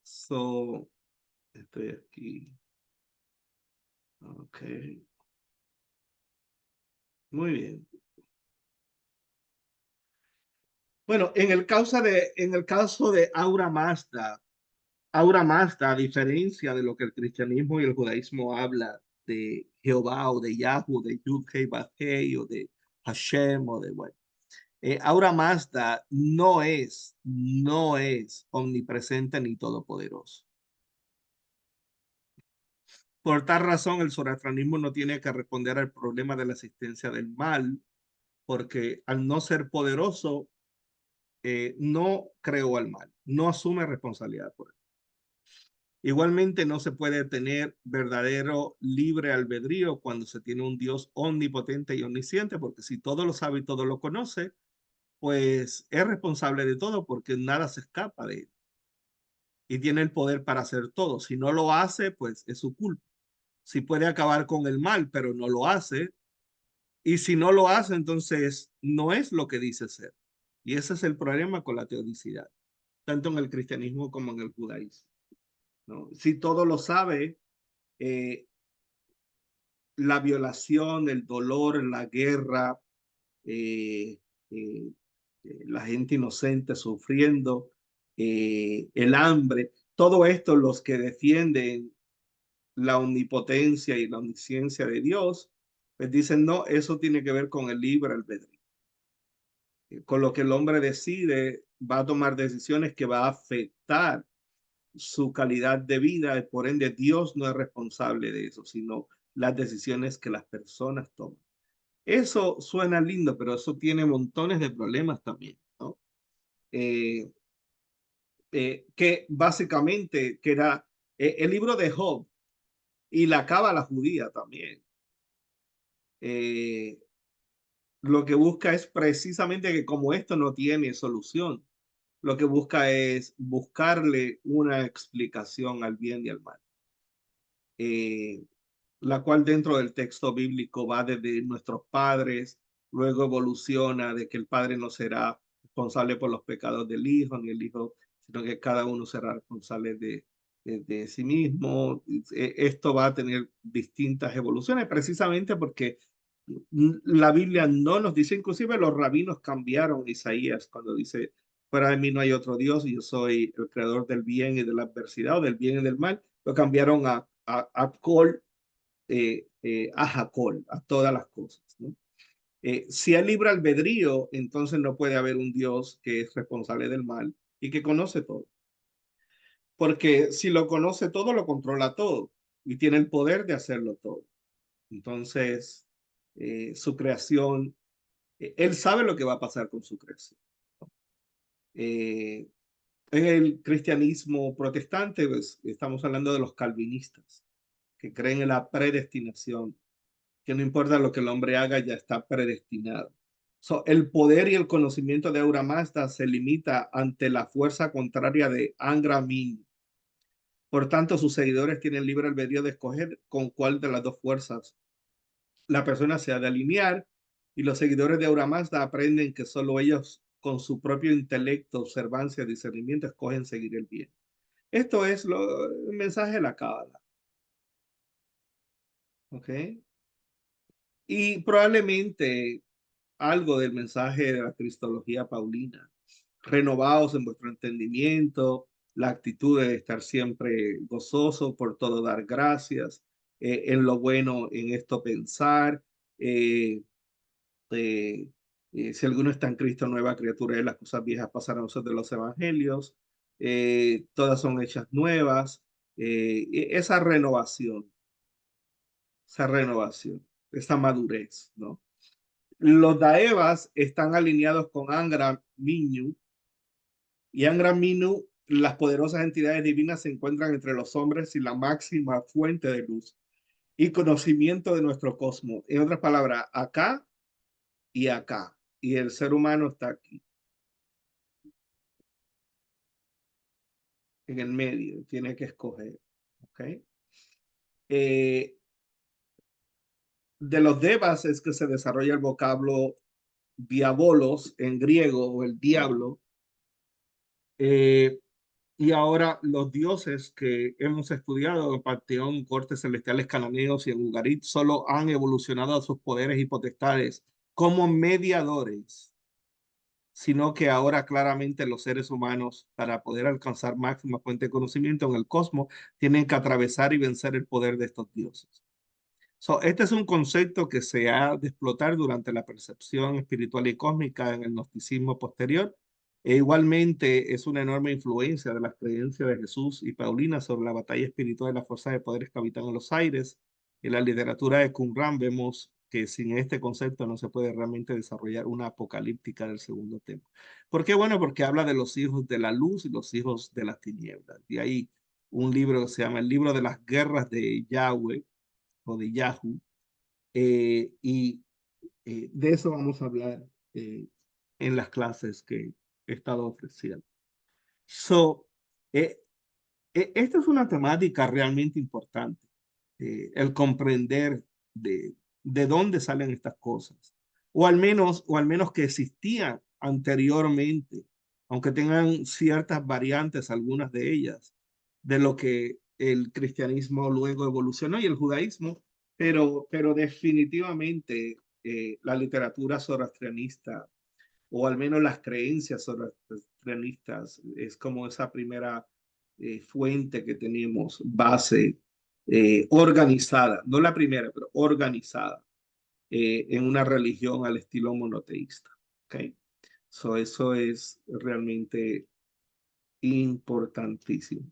so, estoy aquí. Ok, muy bien. Bueno, en el caso de Aura Mazda, a diferencia de lo que el cristianismo y el judaísmo habla de Jehová o de Yahweh, de Yud-Heh, Vav-Heh, o de Hashem, o de, bueno, Aura Mazda no es omnipresente ni todopoderoso. Por tal razón, el zoroastrianismo no tiene que responder al problema de la existencia del mal, porque al no ser poderoso, no creó al mal, no asume responsabilidad por él. Igualmente, no se puede tener verdadero libre albedrío cuando se tiene un Dios omnipotente y omnisciente, porque si todo lo sabe y todo lo conoce, pues es responsable de todo, porque nada se escapa de él y tiene el poder para hacer todo. Si no lo hace, pues es su culpa. Si puede acabar con el mal, pero no lo hace, y si no lo hace, entonces no es lo que dice ser. Y ese es el problema con la teodicidad, tanto en el cristianismo como en el judaísmo, ¿no? Si todo lo sabe, eh, la violación, el dolor, la guerra, eh, eh, la gente inocente sufriendo, el hambre, todo esto, los que defienden la omnipotencia y la omnisciencia de Dios, pues dicen, no, eso tiene que ver con el libre albedrío. Con lo que el hombre decide, va a tomar decisiones que va a afectar su calidad de vida, por ende Dios no es responsable de eso, sino las decisiones que las personas toman. Eso suena lindo, pero eso tiene montones de problemas también, ¿no? Eh, que básicamente que era el libro de Job y la cábala judía también. Eh, lo que busca es precisamente que como esto no tiene solución, lo que busca es buscarle una explicación al bien y al mal. Eh, la cual dentro del texto bíblico va desde nuestros padres, luego evoluciona de que el padre no será responsable por los pecados del hijo, ni el hijo, sino que cada uno será responsable de sí mismo. Esto va a tener distintas evoluciones, precisamente porque la Biblia no nos dice, inclusive los rabinos cambiaron Isaías cuando dice, fuera de mí no hay otro Dios y yo soy el creador del bien y de la adversidad, o del bien y del mal, lo cambiaron a Col, a Jacob, a todas las cosas, ¿no? Si hay libre albedrío, entonces no puede haber un Dios que es responsable del mal y que conoce todo. Porque si lo conoce todo, lo controla todo y tiene el poder de hacerlo todo. Entonces, su creación, él sabe lo que va a pasar con su creación. Eh, en el cristianismo protestante, pues, estamos hablando de los calvinistas, que creen en la predestinación, que no importa lo que el hombre haga, ya está predestinado. So, el poder y el conocimiento de Aura Mazda se limita ante la fuerza contraria de Angra Min. Por tanto, sus seguidores tienen libre albedrío de escoger con cuál de las dos fuerzas la persona se ha de alinear, y los seguidores de Aura Mazda aprenden que solo ellos con su propio intelecto, observancia, discernimiento, escogen seguir el bien. Esto es el mensaje de la Cábala. ¿Ok? Y probablemente algo del mensaje de la cristología paulina. Renovados en vuestro entendimiento, la actitud de estar siempre gozoso, por todo dar gracias, en lo bueno, en esto pensar. Eh, eh, si alguno está en Cristo, nueva criatura es, las cosas viejas pasaron de los evangelios, todas son hechas nuevas. Esa renovación, esa madurez, ¿no? Los Daevas están alineados con Angra Minyu, y Angra Minyu, las poderosas entidades divinas se encuentran entre los hombres y la máxima fuente de luz y conocimiento de nuestro cosmos. En otras palabras, acá y acá. Y el ser humano está aquí, en el medio, tiene que escoger. ¿Okay? Eh, de los devas es que se desarrolla el vocablo diabolos en griego, o el diablo. Y ahora los dioses que hemos estudiado en Panteón, cortes celestiales cananeos y en Ugarit solo han evolucionado a sus poderes y potestades como mediadores, sino que ahora claramente los seres humanos, para poder alcanzar máxima fuente de conocimiento en el cosmos, tienen que atravesar y vencer el poder de estos dioses. Este es un concepto que se ha de explotar durante la percepción espiritual y cósmica en el gnosticismo posterior. E igualmente es una enorme influencia de las creencias de Jesús y Paulina sobre la batalla espiritual de las fuerzas de poderes que habitan en los aires. En la literatura de Qumran vemos que sin este concepto no se puede realmente desarrollar una apocalíptica del segundo tiempo. ¿Por qué? Bueno, porque habla de los hijos de la luz y los hijos de las tinieblas. Y hay un libro que se llama El libro de las guerras de Yahweh o de Yahoo, y de eso vamos a hablar en las clases que he estado ofreciendo. So, eh, esta es una temática realmente importante, el comprender de dónde salen estas cosas, o al menos que existían anteriormente, aunque tengan ciertas variantes, algunas de ellas, de lo que el cristianismo luego evolucionó y el judaísmo, pero definitivamente la literatura zoroastrianista, o al menos las creencias zoroastrianistas, es como esa primera fuente que tenemos, base organizada, no la primera, pero organizada en una religión al estilo monoteísta. ¿Okay? Eso es realmente importantísimo.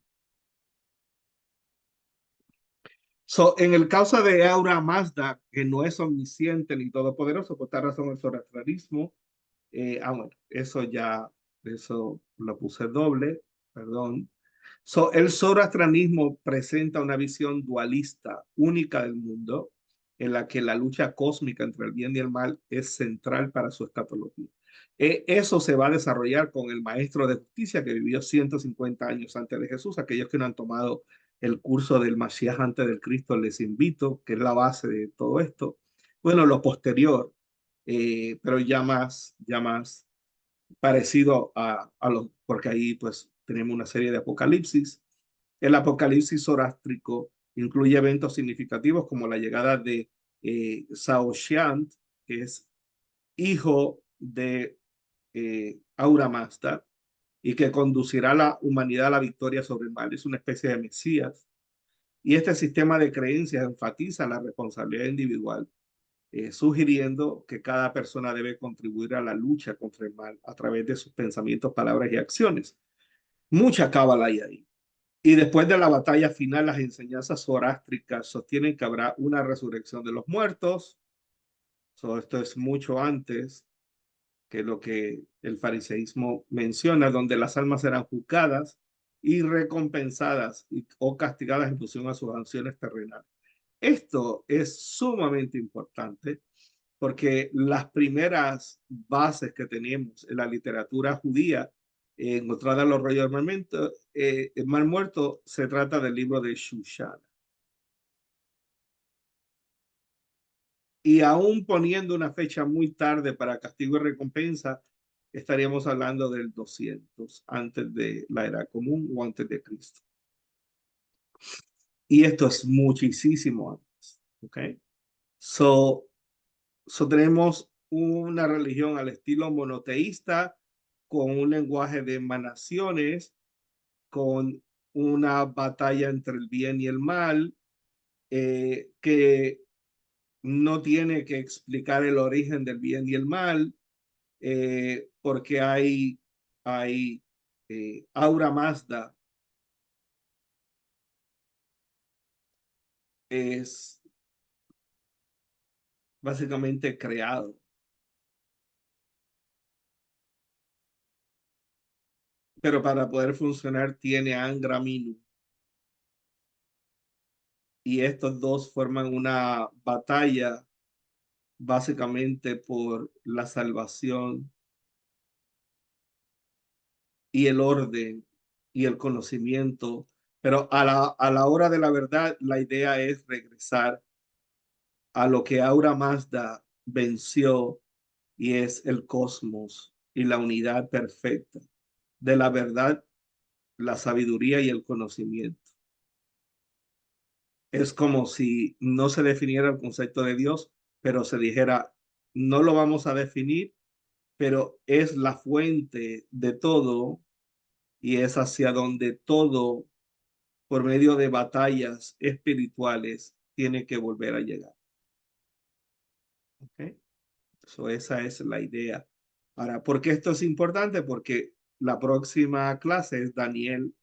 En el caso de Ahura Mazda, que no es omnisciente ni todopoderoso, por tal razón el zoroastrianismo, bueno, eso lo puse doble, perdón. El zoroastrianismo presenta una visión dualista única del mundo, en la que la lucha cósmica entre el bien y el mal es central para su escatología. Eso se va a desarrollar con el maestro de justicia que vivió 150 años antes de Jesús. Aquellos que no han tomado el curso del Mashiach antes del Cristo, les invito, que es la base de todo esto. Bueno, lo posterior, pero ya más parecido a los, porque ahí pues tenemos una serie de apocalipsis. El apocalipsis zorástrico incluye eventos significativos como la llegada de Saoshyant, que es hijo de Ahura Mazda, y que conducirá a la humanidad a la victoria sobre el mal. Es una especie de Mesías. Y este sistema de creencias enfatiza la responsabilidad individual, sugiriendo que cada persona debe contribuir a la lucha contra el mal a través de sus pensamientos, palabras y acciones. Mucha cábala hay ahí. Y después de la batalla final, las enseñanzas zorástricas sostienen que habrá una resurrección de los muertos. Esto es mucho antes que lo que el fariseísmo menciona, donde las almas serán juzgadas y recompensadas o castigadas en función a sus acciones terrenales. Esto es sumamente importante porque las primeras bases que tenemos en la literatura judía, encontrada en los rollos del Mar Muerto, se trata del libro de Shushana. Y aún poniendo una fecha muy tarde para castigo y recompensa, estaríamos hablando del 200 antes de la era común o antes de Cristo. Y esto es muchísimo antes, ¿ok? So, tenemos una religión al estilo monoteísta, con un lenguaje de emanaciones, con una batalla entre el bien y el mal, que no tiene que explicar el origen del bien y el mal, porque hay Aura Mazda es básicamente creado, pero para poder funcionar tiene Angra Minu, y estos dos forman una batalla básicamente por la salvación y el orden y el conocimiento, pero a la hora de la verdad la idea es regresar a lo que Aura Mazda venció, y es el cosmos y la unidad perfecta de la verdad, la sabiduría y el conocimiento. Es como si no se definiera el concepto de Dios, pero se dijera, no lo vamos a definir, pero es la fuente de todo, y es hacia donde todo, por medio de batallas espirituales, tiene que volver a llegar. ¿Okay? Esa es la idea. Ahora, ¿por qué esto es importante? Porque la próxima clase es Daniel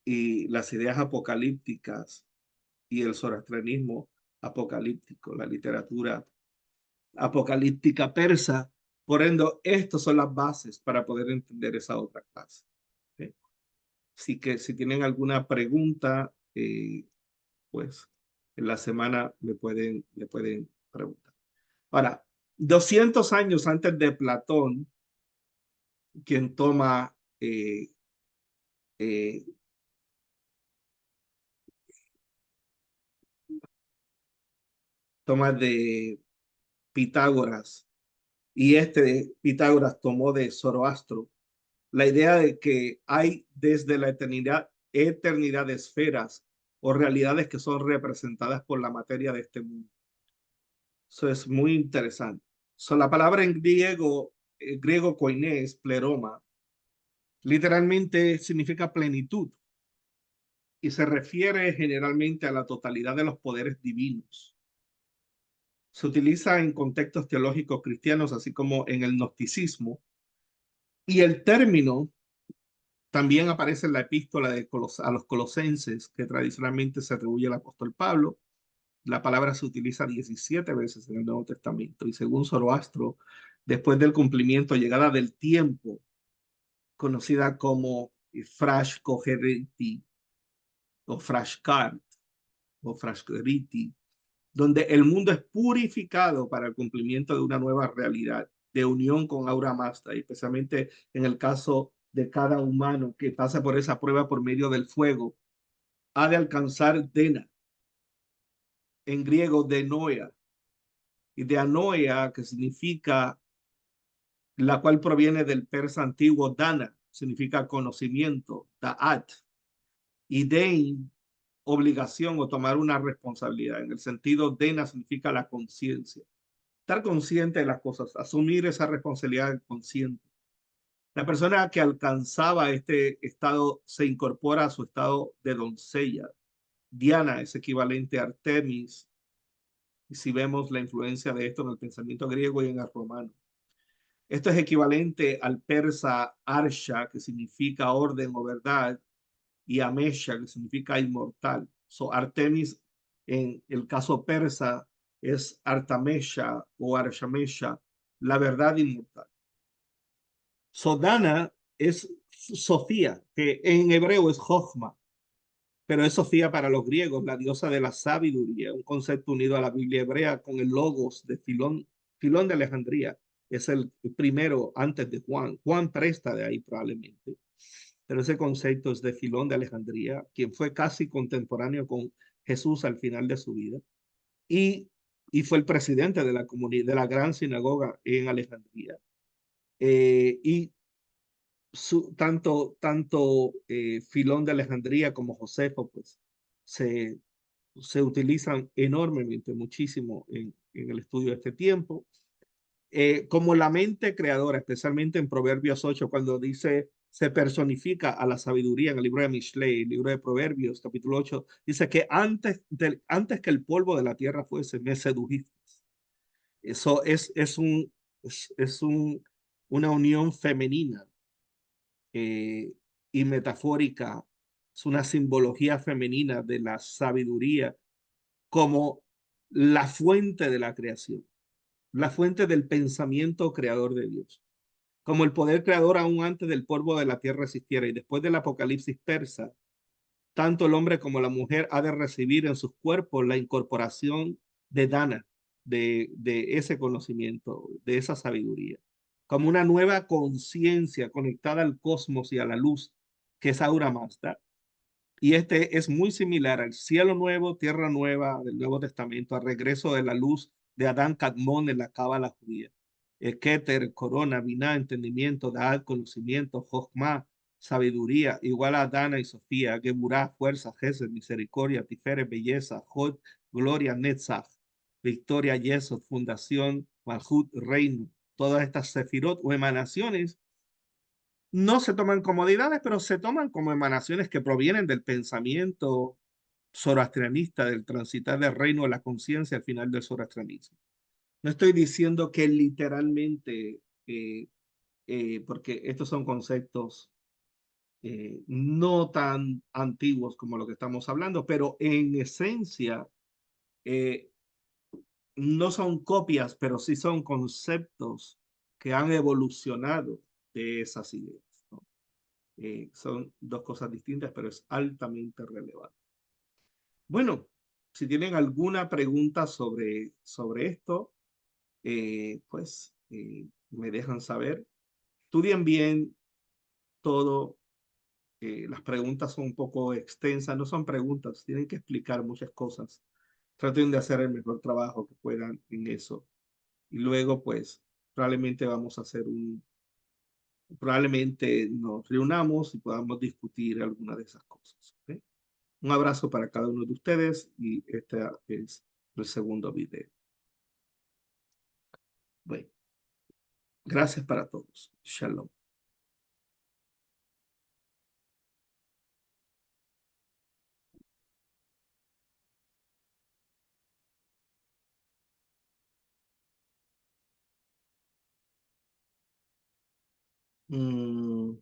y las ideas apocalípticas y el zoroastrianismo apocalíptico, la literatura apocalíptica persa. Por ende, estas son las bases para poder entender esa otra clase. ¿Okay? Así que si tienen alguna pregunta, pues en la semana me pueden preguntar. Ahora, 200 años antes de Platón, quien eh, eh, toma de Pitágoras, y este Pitágoras tomó de Zoroastro la idea de que hay desde la eternidad de esferas o realidades que son representadas por la materia de este mundo. Eso es muy interesante. La palabra en griego koinés, pleroma, literalmente significa plenitud y se refiere generalmente a la totalidad de los poderes divinos. Se utiliza en contextos teológicos cristianos, así como en el gnosticismo, y el término también aparece en la epístola a los colosenses, que tradicionalmente se atribuye al apóstol Pablo. La palabra se utiliza 17 veces en el Nuevo Testamento, y según Zoroastro, después del cumplimiento, llegada del tiempo, conocida como Frash Coheriti o Frashkart o Frashkeriti, donde el mundo es purificado para el cumplimiento de una nueva realidad de unión con Aura Mazda, y especialmente en el caso de cada humano que pasa por esa prueba por medio del fuego, ha de alcanzar Dena, en griego Denoia, y de Anoia, que significa, la cual proviene del persa antiguo Dana, significa conocimiento, Da'at, y Dein, obligación o tomar una responsabilidad. En el sentido, Dena significa la conciencia. Estar consciente de las cosas, asumir esa responsabilidad consciente. La persona que alcanzaba este estado se incorpora a su estado de doncella. Diana es equivalente a Artemis, y si vemos la influencia de esto en el pensamiento griego y en el romano. Esto es equivalente al persa Arsha, que significa orden o verdad, y Amesha, que significa inmortal. Artemis, en el caso persa, es Artamesha o Arshamesha, la verdad inmortal. Dana es Sofía, que en hebreo es Jochma, pero es Sofía para los griegos, la diosa de la sabiduría, un concepto unido a la Biblia hebrea con el logos de Filón. Filón de Alejandría es el primero antes de Juan. Juan presta de ahí probablemente, pero ese concepto es de Filón de Alejandría, quien fue casi contemporáneo con Jesús al final de su vida. Y y fue el presidente de la comunidad, de la gran sinagoga en Alejandría. Y tanto Filón de Alejandría como Josefo, pues, se, se utilizan enormemente, muchísimo en el estudio de este tiempo. Como la mente creadora, especialmente en Proverbios 8, cuando dice, se personifica a la sabiduría en el libro de Mishlei, el libro de Proverbios, capítulo 8, dice que antes que el polvo de la tierra fuese, me sedujiste. Eso es una unión femenina eh, y metafórica, es una simbología femenina de la sabiduría como la fuente de la creación, la fuente del pensamiento creador de Dios. Como el poder creador aún antes del polvo de la tierra existiera y después del apocalipsis persa, tanto el hombre como la mujer ha de recibir en sus cuerpos la incorporación de Dana, de ese conocimiento, de esa sabiduría, como una nueva conciencia conectada al cosmos y a la luz, que es Aura Mazda. Y este es muy similar al cielo nuevo, tierra nueva del Nuevo Testamento, al regreso de la luz de Adán Kadmón en la cábala judía. Keter, corona, biná, entendimiento, Da'at, conocimiento, Jochma, sabiduría, igual a Dana y Sofía, Geburá, fuerza, Gesed, misericordia, Tiferet, belleza, Jod, gloria, Netzach, victoria, Yesod, fundación, Malhut, reino. Todas estas sefirot o emanaciones no se toman como deidades, pero se toman como emanaciones que provienen del pensamiento zoroastrianista, del transitar del reino de la conciencia al final del zoroastrianismo. No estoy diciendo que literalmente, porque estos son conceptos no tan antiguos como lo que estamos hablando, pero en esencia eh, no son copias, pero sí son conceptos que han evolucionado de esas ideas, ¿no? Son dos cosas distintas, pero es altamente relevante. Bueno, si tienen alguna pregunta sobre esto, me dejan saber. Estudien bien todo. Las preguntas son un poco extensas, no son preguntas, tienen que explicar muchas cosas. Traten de hacer el mejor trabajo que puedan en eso. Y luego, pues, probablemente nos reunamos y podamos discutir alguna de esas cosas. ¿Ok? Un abrazo para cada uno de ustedes y este es el segundo video. Bueno, gracias para todos. Shalom. Mm,